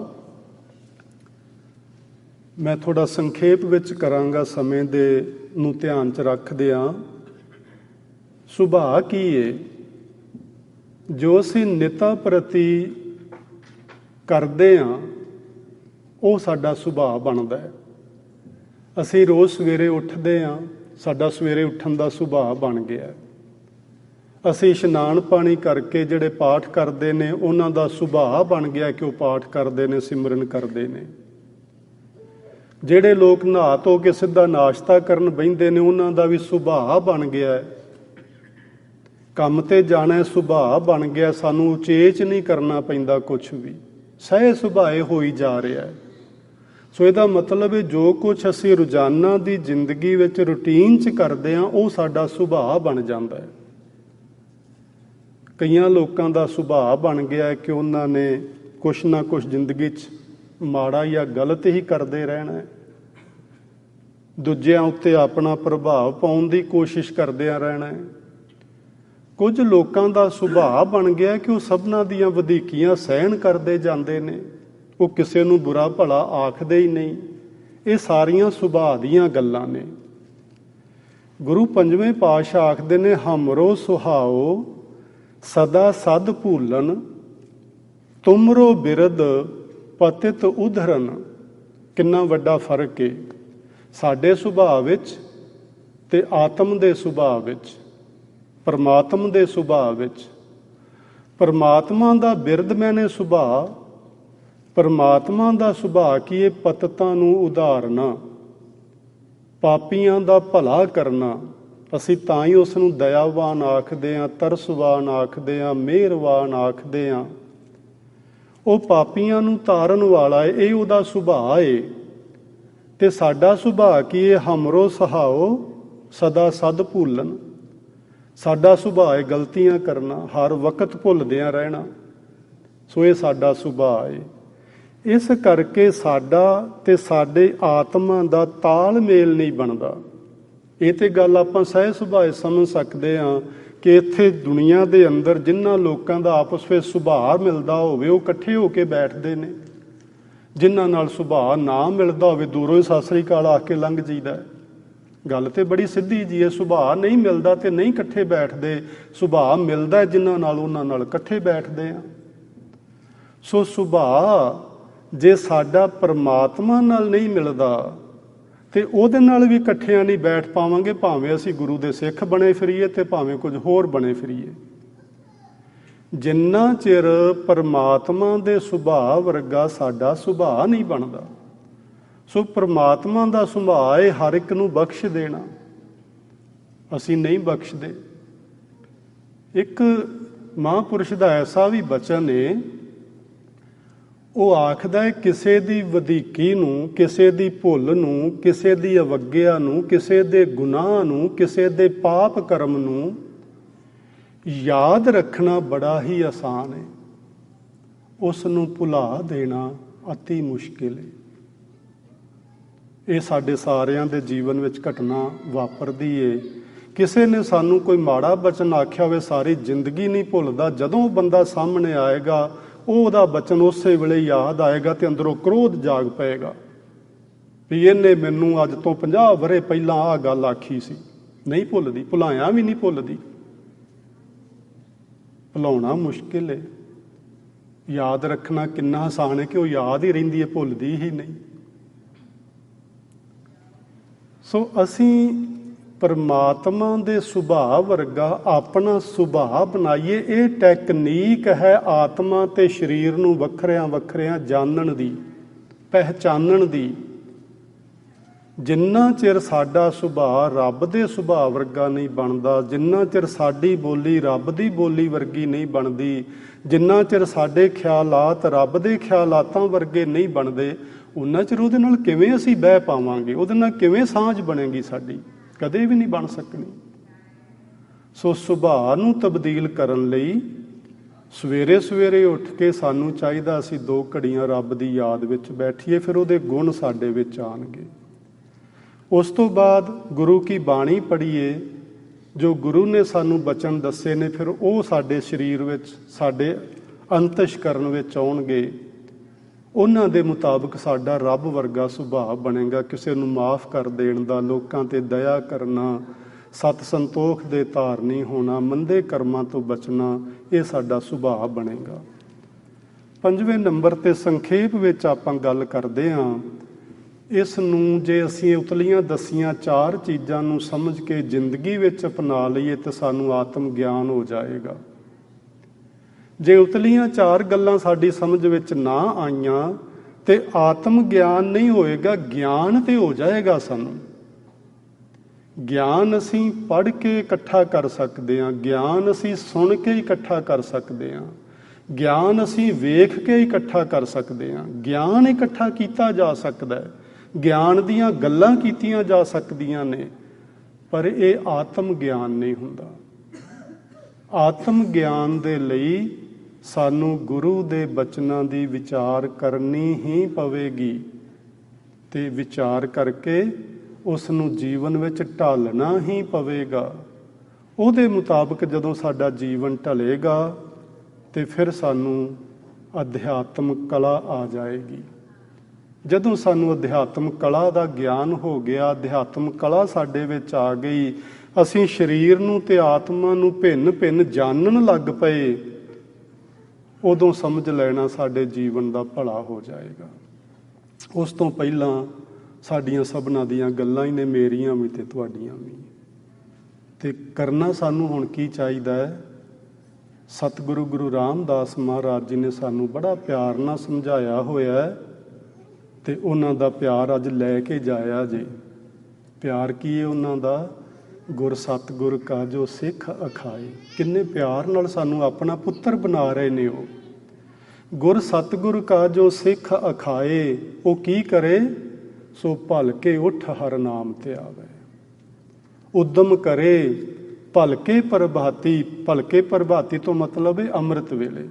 ਮੈਂ ਥੋੜਾ ਸੰਖੇਪ ਵਿੱਚ ਕਰਾਂਗਾ ਸਮੇਂ ਦੇ ਨੂੰ ਧਿਆਨ 'ਚ ਰੱਖਦਿਆਂ। ਸੁਭਾਅ ਕੀ ਹੈ? ਜੋ ਅਸੀਂ ਨਿਤਾ ਪ੍ਰਤੀ ਕਰਦੇ ਹਾਂ ਉਹ ਸਾਡਾ ਸੁਭਾਅ ਬਣਦਾ ਹੈ। ਅਸੀਂ ਰੋਜ਼ ਸਵੇਰੇ ਉੱਠਦੇ ਹਾਂ, ਸਾਡਾ ਸਵੇਰੇ ਉੱਠਣ ਦਾ ਸੁਭਾਅ ਬਣ ਗਿਆ। ਅਸੀਂ ਇਸ਼ਨਾਨ ਪਾਣੀ ਕਰਕੇ ਜਿਹੜੇ ਪਾਠ ਕਰਦੇ ਨੇ ਉਹਨਾਂ ਦਾ ਸੁਭਾਅ ਬਣ ਗਿਆ ਕਿ ਉਹ ਪਾਠ ਕਰਦੇ ਨੇ, ਸਿਮਰਨ ਕਰਦੇ ਨੇ। ਜਿਹੜੇ ਲੋਕ ਨਹਾ ਧੋ ਕੇ ਸਿੱਧਾ ਨਾਸ਼ਤਾ ਕਰਨ ਬਹਿੰਦੇ ਨੇ ਉਹਨਾਂ ਦਾ ਵੀ ਸੁਭਾਅ ਬਣ ਗਿਆ। ਕੰਮ ਤੇ ਜਾਣਾ, ਸੁਭਾਅ ਬਣ ਗਿਆ। ਸਾਨੂੰ ਉਚੇਚ ਨਹੀਂ ਕਰਨਾ ਪੈਂਦਾ ਕੁਛ ਵੀ, ਸਹਿ ਸੁਭਾਏ ਹੋਈ ਜਾ ਰਿਹਾ। ਸੋ ਇਹਦਾ ਮਤਲਬ ਹੈ ਜੋ ਕੁਛ ਅਸੀਂ ਰੋਜ਼ਾਨਾ ਦੀ ਜ਼ਿੰਦਗੀ ਵਿੱਚ ਰੂਟੀਨ 'ਚ ਕਰਦੇ ਹਾਂ ਉਹ ਸਾਡਾ ਸੁਭਾਅ ਬਣ ਜਾਂਦਾ ਹੈ। ਕਈਆਂ ਲੋਕਾਂ ਦਾ ਸੁਭਾਅ ਬਣ ਗਿਆ ਕਿ ਉਹਨਾਂ ਨੇ ਕੁਛ ਨਾ ਕੁਛ ਜ਼ਿੰਦਗੀ 'ਚ ਮਾੜਾ ਜਾਂ ਗਲਤ ਹੀ ਕਰਦੇ ਰਹਿਣਾ, ਦੂਜਿਆਂ ਉੱਤੇ ਆਪਣਾ ਪ੍ਰਭਾਵ ਪਾਉਣ ਦੀ ਕੋਸ਼ਿਸ਼ ਕਰਦਿਆਂ ਰਹਿਣਾ। ਕੁਝ ਲੋਕਾਂ ਦਾ ਸੁਭਾਅ ਬਣ ਗਿਆ ਕਿ ਉਹ ਸਭਨਾਂ ਦੀਆਂ ਵਧੀਕੀਆਂ ਸਹਿਣ ਕਰਦੇ ਜਾਂਦੇ ਨੇ, ਉਹ ਕਿਸੇ ਨੂੰ ਬੁਰਾ ਭਲਾ ਆਖਦੇ ਹੀ ਨਹੀਂ। ਇਹ ਸਾਰੀਆਂ ਸੁਭਾਅ ਦੀਆਂ ਗੱਲਾਂ ਨੇ। ਗੁਰੂ ਪੰਜਵੇਂ ਪਾਤਸ਼ਾਹ ਆਖਦੇ ਨੇ, ਹਮਰੋ ਸੁਹਾਓ ਸਦਾ ਸਦ ਭੂਲਨ, ਤੁਮਰੋ ਬਿਰਦ ਪਤਿਤ ਉਧਰਨ। ਕਿੰਨਾ ਵੱਡਾ ਫਰਕ ਹੈ ਸਾਡੇ ਸੁਭਾਅ ਵਿੱਚ ਤੇ ਆਤਮ ਦੇ ਸੁਭਾਅ ਵਿੱਚ, ਪਰਮਾਤਮ ਦੇ ਸੁਭਾਅ ਵਿੱਚ। ਪਰਮਾਤਮਾ ਦਾ ਬਿਰਦ ਮੈਨੇ ਸੁਭਾਅ, ਪਰਮਾਤਮਾ ਦਾ ਸੁਭਾਅ ਕੀ ਇਹ ਪਤਿਤਾਂ ਨੂੰ ਉਧਾਰਨਾ, ਪਾਪੀਆਂ ਦਾ ਭਲਾ ਕਰਨਾ। ਅਸੀਂ ਤਾਂ ਹੀ ਉਸ ਨੂੰ ਦਇਆਵਾਨ ਆਖਦੇ ਹਾਂ, ਤਰਸਵਾਨ ਆਖਦੇ ਹਾਂ, ਮਿਹਰਵਾਨ ਆਖਦੇ ਹਾਂ। ਉਹ ਪਾਪੀਆਂ ਨੂੰ ਤਾਰਨ ਵਾਲਾ ਹੈ, ਇਹ ਉਹਦਾ ਸੁਭਾਅ ਹੈ। ਤੇ ਸਾਡਾ ਸੁਭਾਅ ਕੀ ਹੈ? ਹਮਰੋ ਸਹਾਓ ਸਦਾ ਸਦ ਭੁੱਲਣ। ਸਾਡਾ ਸੁਭਾਅ ਹੈ ਗਲਤੀਆਂ ਕਰਨਾ, ਹਰ ਵਕਤ ਭੁੱਲਦਿਆਂ ਰਹਿਣਾ। ਸੋ ਇਹ ਸਾਡਾ ਸੁਭਾਅ ਹੈ। ਇਸ ਕਰਕੇ ਸਾਡਾ ਤੇ ਸਾਡੇ ਆਤਮਾ ਦਾ ਤਾਲਮੇਲ ਨਹੀਂ ਬਣਦਾ। ਇਹ ਤੇ ਗੱਲ ਆਪਾਂ ਸਹਿ ਸੁਭਾਅ ਸਮਝ ਸਕਦੇ ਹਾਂ ਕਿ ਇੱਥੇ ਦੁਨੀਆ ਦੇ ਅੰਦਰ ਜਿਨ੍ਹਾਂ ਲੋਕਾਂ ਦਾ ਆਪਸ ਵਿੱਚ ਸੁਭਾਅ ਮਿਲਦਾ ਹੋਵੇ ਉਹ ਇਕੱਠੇ ਹੋ ਕੇ ਬੈਠਦੇ ਨੇ। ਜਿਨ੍ਹਾਂ ਨਾਲ ਸੁਭਾਅ ਨਾ ਮਿਲਦਾ ਹੋਵੇ ਦੂਰੋਂ ਹੀ ਸਤਿ ਸ੍ਰੀ ਅਕਾਲ ਆਖ ਕੇ ਲੰਘ ਜੀਦਾ। ਗੱਲ ਤੇ ਬੜੀ ਸਿੱਧੀ ਜੀ ਹੈ। ਸੁਭਾਅ ਨਹੀਂ ਮਿਲਦਾ ਤੇ ਨਹੀਂ ਇਕੱਠੇ ਬੈਠਦੇ, ਸੁਭਾਅ ਮਿਲਦਾ ਜਿਨ੍ਹਾਂ ਨਾਲ ਉਹਨਾਂ ਨਾਲ ਇਕੱਠੇ ਬੈਠਦੇ ਆ। ਸੋ ਸੁਭਾਅ ਜੇ ਸਾਡਾ ਪਰਮਾਤਮਾ ਨਾਲ ਨਹੀਂ ਮਿਲਦਾ ਤੇ ਉਹਦੇ ਨਾਲ ਵੀ ਇਕੱਠਿਆਂ ਨਹੀਂ ਬੈਠ ਪਾਵਾਂਗੇ, ਭਾਵੇਂ ਅਸੀਂ ਗੁਰੂ ਦੇ ਸਿੱਖ ਬਣੇ ਫਿਰੀਏ ਤੇ ਭਾਵੇਂ ਕੁਝ ਹੋਰ ਬਣੇ ਫਿਰੀਏ। ਜਿੰਨਾ ਚਿਰ ਪਰਮਾਤਮਾ ਦੇ ਸੁਭਾਅ ਵਰਗਾ ਸਾਡਾ ਸੁਭਾਅ ਨਹੀਂ ਬਣਦਾ। ਸੋ ਪਰਮਾਤਮਾ ਦਾ ਸੁਭਾਅ ਹੈ ਹਰ ਇੱਕ ਨੂੰ ਬਖਸ਼ ਦੇਣਾ, ਅਸੀਂ ਨਹੀਂ ਬਖਸ਼ਦੇ। ਇੱਕ ਮਹਾਂਪੁਰਸ਼ ਦਾ ਐਸਾ ਵੀ ਬਚਨ ਹੈ, ਉਹ ਆਖਦਾ ਹੈ ਕਿਸੇ ਦੀ ਵਧੀਕੀ ਨੂੰ, ਕਿਸੇ ਦੀ ਭੁੱਲ ਨੂੰ, ਕਿਸੇ ਦੀ ਅਵੱਗਿਆ ਨੂੰ, ਕਿਸੇ ਦੇ ਗੁਨਾਹ ਨੂੰ, ਕਿਸੇ ਦੇ ਪਾਪ ਕਰਮ ਨੂੰ ਯਾਦ ਰੱਖਣਾ ਬੜਾ ਹੀ ਆਸਾਨ ਹੈ, ਉਸ ਨੂੰ ਭੁਲਾ ਦੇਣਾ ਅਤੀ ਮੁਸ਼ਕਿਲ ਹੈ। ਇਹ ਸਾਡੇ ਸਾਰਿਆਂ ਦੇ ਜੀਵਨ ਵਿੱਚ ਘਟਨਾ ਵਾਪਰਦੀ ਏ। ਕਿਸੇ ਨੇ ਸਾਨੂੰ ਕੋਈ ਮਾੜਾ ਬਚਨ ਆਖਿਆ ਹੋਵੇ, ਸਾਰੀ ਜ਼ਿੰਦਗੀ ਨਹੀਂ ਭੁੱਲਦਾ। ਜਦੋਂ ਬੰਦਾ ਸਾਹਮਣੇ ਆਏਗਾ ਉਹਦਾ ਬਚਨ ਉਸੇ ਵੇਲੇ ਯਾਦ ਆਏਗਾ ਤੇ ਅੰਦਰੋਂ ਕ੍ਰੋਧ ਜਾਗ ਪਏਗਾ ਵੀ ਇਹਨੇ ਮੈਨੂੰ ਅੱਜ ਤੋਂ 50 ਵਰ੍ਹੇ ਪਹਿਲਾਂ ਆਹ ਗੱਲ ਆਖੀ ਸੀ। ਨਹੀਂ ਭੁੱਲਦੀ, ਭੁਲਾਇਆ ਵੀ ਨਹੀਂ ਭੁੱਲਦੀ। ਭੁਲਾਉਣਾ ਮੁਸ਼ਕਿਲ ਹੈ, ਯਾਦ ਰੱਖਣਾ ਕਿੰਨਾ ਆਸਾਨ ਹੈ ਕਿ ਉਹ ਯਾਦ ਹੀ ਰਹਿੰਦੀ ਹੈ, ਭੁੱਲਦੀ ਹੀ ਨਹੀਂ। ਸੋ ਅਸੀਂ ਪਰਮਾਤਮਾ ਦੇ ਸੁਭਾਅ ਵਰਗਾ ਆਪਣਾ ਸੁਭਾਅ ਬਣਾਈਏ। ਇਹ ਟੈਕਨੀਕ ਹੈ ਆਤਮਾ ਤੇ ਸਰੀਰ ਨੂੰ ਵੱਖਰਿਆਂ ਵੱਖਰਿਆਂ ਜਾਣਨ ਦੀ, ਪਹਿਚਾਨਣ ਦੀ। ਜਿੰਨਾ ਚਿਰ ਸਾਡਾ ਸੁਭਾਅ ਰੱਬ ਦੇ ਸੁਭਾਅ ਵਰਗਾ ਨਹੀਂ ਬਣਦਾ, ਜਿੰਨਾ ਚਿਰ ਸਾਡੀ ਬੋਲੀ ਰੱਬ ਦੀ ਬੋਲੀ ਵਰਗੀ ਨਹੀਂ ਬਣਦੀ, ਜਿੰਨਾ ਚਿਰ ਸਾਡੇ ਖਿਆਲਾਤ ਰੱਬ ਦੇ ਖਿਆਲਾਤਾਂ ਵਰਗੇ ਨਹੀਂ ਬਣਦੇ, ਉਹਨਾਂ ਚਿਰ ਉਹਦੇ ਨਾਲ ਕਿਵੇਂ ਅਸੀਂ ਬਹਿ ਪਾਵਾਂਗੇ? ਉਹਦੇ ਨਾਲ ਕਿਵੇਂ ਸਾਂਝ ਬਣੇਗੀ ਸਾਡੀ? ਕਦੇ ਵੀ ਨਹੀਂ ਬਣ ਸਕਣੀ। ਸੋ ਸੁਭਾਅ ਨੂੰ ਤਬਦੀਲ ਕਰਨ ਲਈ ਸਵੇਰੇ ਸਵੇਰੇ ਉੱਠ ਕੇ ਸਾਨੂੰ ਚਾਹੀਦਾ ਅਸੀਂ 2 ਘੜੀਆਂ ਰੱਬ ਦੀ ਯਾਦ ਵਿੱਚ ਬੈਠੀਏ, ਫਿਰ ਉਹਦੇ ਗੁਣ ਸਾਡੇ ਵਿੱਚ ਆਉਣਗੇ। ਉਸ ਤੋਂ ਬਾਅਦ ਗੁਰੂ ਕੀ ਬਾਣੀ ਪੜ੍ਹੀਏ, ਜੋ ਗੁਰੂ ਨੇ ਸਾਨੂੰ ਬਚਨ ਦੱਸੇ ਨੇ, ਫਿਰ ਉਹ ਸਾਡੇ ਸਰੀਰ ਵਿੱਚ, ਸਾਡੇ ਅੰਤਸ਼ਕਰਨ ਵਿੱਚ ਆਉਣਗੇ। ਉਹਨਾਂ ਦੇ ਮੁਤਾਬਕ ਸਾਡਾ ਰੱਬ ਵਰਗਾ ਸੁਭਾਅ ਬਣੇਗਾ। ਕਿਸੇ ਨੂੰ ਮਾਫ ਕਰ ਦੇਣ ਦਾ, ਲੋਕਾਂ ਤੇ ਦਇਆ ਕਰਨਾ, ਸਤ ਸੰਤੋਖ ਦੇ ਧਾਰਨੀ ਹੋਣਾ, ਮੰਦੇ ਕਰਮਾਂ ਤੋਂ ਬਚਣਾ, ਇਹ ਸਾਡਾ ਸੁਭਾਅ ਬਣੇਗਾ। 5ਵੇਂ ਨੰਬਰ ਤੇ ਸੰਖੇਪ ਵਿੱਚ ਆਪਾਂ ਗੱਲ ਕਰਦੇ ਹਾਂ। ਇਸ ਨੂੰ ਜੇ ਅਸੀਂ ਉਤਲੀਆਂ ਦਸੀਆਂ 4 ਚੀਜ਼ਾਂ ਨੂੰ ਸਮਝ ਕੇ ਜ਼ਿੰਦਗੀ ਵਿੱਚ ਅਪਣਾ ਲਈਏ ਤਾਂ ਸਾਨੂੰ ਆਤਮ ਗਿਆਨ ਹੋ ਜਾਏਗਾ। ਜੇ ਉਤਲੀਆਂ 4 ਗੱਲਾਂ ਸਾਡੀ ਸਮਝ ਵਿੱਚ ਨਾ ਆਈਆਂ ਤੇ ਆਤਮ ਗਿਆਨ ਨਹੀਂ ਹੋਏਗਾ। ਗਿਆਨ ਤੇ ਹੋ ਜਾਏਗਾ ਸਾਨੂੰ। ਗਿਆਨ ਅਸੀਂ ਪੜ੍ਹ ਕੇ ਇਕੱਠਾ ਕਰ ਸਕਦੇ ਹਾਂ, ਗਿਆਨ ਅਸੀਂ ਸੁਣ ਕੇ ਇਕੱਠਾ ਕਰ ਸਕਦੇ ਹਾਂ, ਗਿਆਨ ਅਸੀਂ ਵੇਖ ਕੇ ਇਕੱਠਾ ਕਰ ਸਕਦੇ ਹਾਂ। ਗਿਆਨ ਇਕੱਠਾ ਕੀਤਾ ਜਾ ਸਕਦਾ ਹੈ, ਗਿਆਨ ਦੀਆਂ ਗੱਲਾਂ ਕੀਤੀਆਂ ਜਾ ਸਕਦੀਆਂ ਨੇ, ਪਰ ਇਹ ਆਤਮ ਗਿਆਨ ਨਹੀਂ ਹੁੰਦਾ। ਆਤਮ ਗਿਆਨ ਦੇ ਲਈ ਸਾਨੂੰ ਗੁਰੂ ਦੇ ਬਚਨਾਂ ਦੀ ਵਿਚਾਰ ਕਰਨੀ ਹੀ ਪਵੇਗੀ ਤੇ ਵਿਚਾਰ ਕਰਕੇ ਉਸ ਨੂੰ ਜੀਵਨ ਵਿੱਚ ਢਾਲਣਾ ਹੀ ਪਵੇਗਾ। ਉਹਦੇ ਮੁਤਾਬਕ ਜਦੋਂ ਸਾਡਾ ਜੀਵਨ ਢਲੇਗਾ ਤੇ ਫਿਰ ਸਾਨੂੰ ਅਧਿਆਤਮ ਕਲਾ ਆ ਜਾਏਗੀ। ਜਦੋਂ ਸਾਨੂੰ ਅਧਿਆਤਮ ਕਲਾ ਦਾ ਗਿਆਨ ਹੋ ਗਿਆ, ਅਧਿਆਤਮ ਕਲਾ ਸਾਡੇ ਵਿੱਚ ਆ ਗਈ, ਅਸੀਂ ਸਰੀਰ ਨੂੰ ਤੇ ਆਤਮਾ ਨੂੰ ਭਿੰਨ ਭਿੰਨ ਜਾਣਨ ਲੱਗ ਪਏ, ਉਦੋਂ ਸਮਝ ਲੈਣਾ ਸਾਡੇ ਜੀਵਨ ਦਾ ਭਲਾ ਹੋ ਜਾਏਗਾ। ਉਸ ਤੋਂ ਪਹਿਲਾਂ ਸਾਡੀਆਂ ਸਭਨਾਂ ਦੀਆਂ ਗੱਲਾਂ ਹੀ ਨੇ, ਮੇਰੀਆਂ ਵੀ ਤੇ ਤੁਹਾਡੀਆਂ ਵੀ। ਤੇ ਕਰਨਾ ਸਾਨੂੰ ਹੁਣ ਕੀ ਚਾਹੀਦਾ ਹੈ? ਸਤਿਗੁਰੂ ਗੁਰੂ ਰਾਮਦਾਸ ਮਹਾਰਾਜ ਜੀ ਨੇ ਸਾਨੂੰ ਬੜਾ ਪਿਆਰ ਨਾਲ ਸਮਝਾਇਆ ਹੋਇਆ ਹੈ ਤੇ ਉਹਨਾਂ ਦਾ ਪਿਆਰ ਅੱਜ ਲੈ ਕੇ ਜਾਇਆ ਜੇ। ਪਿਆਰ ਕੀ ਹੈ ਉਹਨਾਂ ਦਾ? ਗੁਰ ਸਤਿਗੁਰ ਕਾ ਜੋ ਸਿੱਖ ਅਖਾਏ। ਕਿੰਨੇ ਪਿਆਰ ਨਾਲ ਸਾਨੂੰ ਆਪਣਾ ਪੁੱਤਰ ਬਣਾ ਰਹੇ ਨੇ ਉਹ। ਗੁਰ ਸਤਿਗੁਰ ਕਾ ਜੋ ਸਿੱਖ ਅਖਾਏ, ਉਹ ਕੀ ਕਰੇ? ਸੋ ਭਲਕੇ ਉੱਠ ਹਰ ਨਾਮ ਤੇ ਆਵੇ। ਉਦਮ ਕਰੇ ਭਲਕੇ ਪ੍ਰਭਾਤੀ। ਭਲਕੇ ਪ੍ਰਭਾਤੀ ਤੋਂ ਮਤਲਬ ਹੈ ਅੰਮ੍ਰਿਤ ਵੇਲੇ।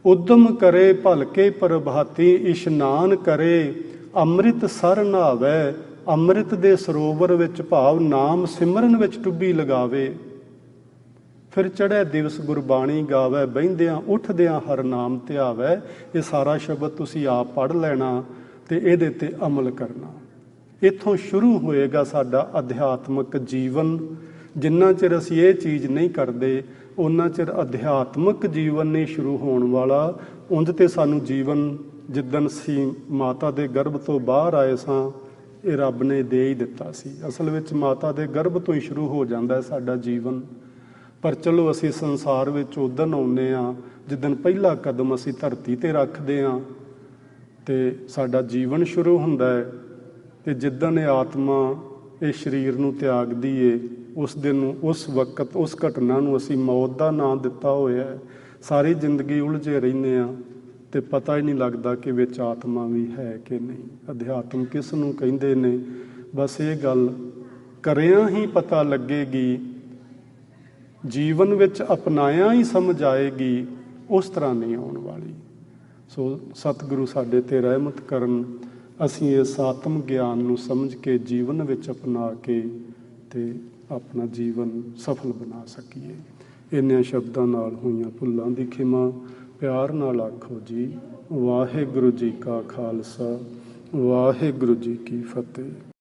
ਉਦਮ ਕਰੇ ਭਲਕੇ ਪ੍ਰਭਾਤੀ, ਇਸ਼ਨਾਨ ਕਰੇ ਅੰਮ੍ਰਿਤ ਸਰ ਨਹਾਵੇ। ਅੰਮ੍ਰਿਤ ਦੇ ਸਰੋਵਰ ਵਿੱਚ ਭਾਵ ਨਾਮ ਸਿਮਰਨ ਵਿੱਚ ਡੁੱਬੀ ਲਗਾਵੇ। ਫਿਰ ਚੜ੍ਹੇ ਦਿਵਸ ਗੁਰਬਾਣੀ ਗਾਵੇ, ਬਹਿੰਦਿਆਂ ਉੱਠਦਿਆਂ ਹਰ ਨਾਮ ਧਿਆਵੇ। ਇਹ ਸਾਰਾ ਸ਼ਬਦ ਤੁਸੀਂ ਆਪ ਪੜ੍ਹ ਲੈਣਾ ਤੇ ਇਹਦੇ ਤੇ ਅਮਲ ਕਰਨਾ। ਇੱਥੋਂ ਸ਼ੁਰੂ ਹੋਏਗਾ ਸਾਡਾ ਅਧਿਆਤਮਿਕ ਜੀਵਨ। ਜਿੰਨਾ ਚਿਰ ਅਸੀਂ ਇਹ ਚੀਜ਼ ਨਹੀਂ ਕਰਦੇ ਉਹਨਾਂ ਚਿਰ ਅਧਿਆਤਮਿਕ ਜੀਵਨ ਨਹੀਂ ਸ਼ੁਰੂ ਹੋਣ ਵਾਲਾ। ਉਂਝ ਤੇ ਸਾਨੂੰ ਜੀਵਨ ਜਿੱਦਣ ਅਸੀਂ ਮਾਤਾ ਦੇ ਗਰਭ ਤੋਂ ਬਾਹਰ ਆਏ ਸਾਂ, ਇਹ ਰੱਬ ਨੇ ਦੇ ਹੀ ਦਿੱਤਾ ਸੀ। ਅਸਲ ਵਿੱਚ ਮਾਤਾ ਦੇ ਗਰਭ ਤੋਂ ਹੀ ਸ਼ੁਰੂ ਹੋ ਜਾਂਦਾ ਹੈ ਸਾਡਾ ਜੀਵਨ। ਪਰ ਚਲੋ ਅਸੀਂ ਸੰਸਾਰ ਵਿੱਚ ਉਦਣ ਆਉਂਦੇ ਹਾਂ ਜਿੱਦਣ ਪਹਿਲਾ ਕਦਮ ਅਸੀਂ ਧਰਤੀ ਤੇ ਰੱਖਦੇ ਹਾਂ ਤੇ ਸਾਡਾ ਜੀਵਨ ਸ਼ੁਰੂ ਹੁੰਦਾ ਹੈ। ਤੇ ਜਿੱਦਣ ਇਹ ਆਤਮਾ ਇਹ ਸਰੀਰ ਨੂੰ ਤਿਆਗਦੀ ਏ, ਉਸ ਦਿਨ ਨੂੰ, ਉਸ ਵਕਤ, ਉਸ ਘਟਨਾ ਨੂੰ ਅਸੀਂ ਮੌਤ ਦਾ ਨਾਂ ਦਿੱਤਾ ਹੋਇਆ ਹੈ। ਸਾਰੀ ਜ਼ਿੰਦਗੀ ਉਲਝੇ ਰਹਿੰਦੇ ਹਾਂ ਤੇ ਪਤਾ ਹੀ ਨਹੀਂ ਲੱਗਦਾ ਕਿ ਵਿੱਚ ਆਤਮਾ ਵੀ ਹੈ ਕਿ ਨਹੀਂ। ਅਧਿਆਤਮ ਕਿਸ ਨੂੰ ਕਹਿੰਦੇ ਨੇ? ਬਸ ਇਹ ਗੱਲ ਕਰਿਆਂ ਹੀ ਪਤਾ ਲੱਗੇਗੀ, ਜੀਵਨ ਵਿੱਚ ਅਪਣਾਇਆ ਹੀ ਸਮਝ ਆਏਗੀ, ਉਸ ਤਰ੍ਹਾਂ ਨਹੀਂ ਆਉਣ ਵਾਲੀ। ਸੋ ਸਤਿਗੁਰੂ ਸਾਡੇ ਤੇ ਰਹਿਮਤ ਕਰਨ, ਅਸੀਂ ਇਸ ਆਤਮ ਗਿਆਨ ਨੂੰ ਸਮਝ ਕੇ ਜੀਵਨ ਵਿੱਚ ਅਪਣਾ ਕੇ ਤੇ ਆਪਣਾ ਜੀਵਨ ਸਫਲ ਬਣਾ ਸਕੀਏ। ਇੰਨਿਆਂ ਸ਼ਬਦਾਂ ਨਾਲ ਹੋਈਆਂ ਭੁੱਲਾਂ ਦੀ ਖਿਮਾ ਪਿਆਰ ਨਾਲ ਆਖੋ ਜੀ। ਵਾਹਿਗੁਰੂ ਜੀ ਕਾ ਖਾਲਸਾ, ਵਾਹਿਗੁਰੂ ਜੀ ਕੀ ਫਤਿਹ।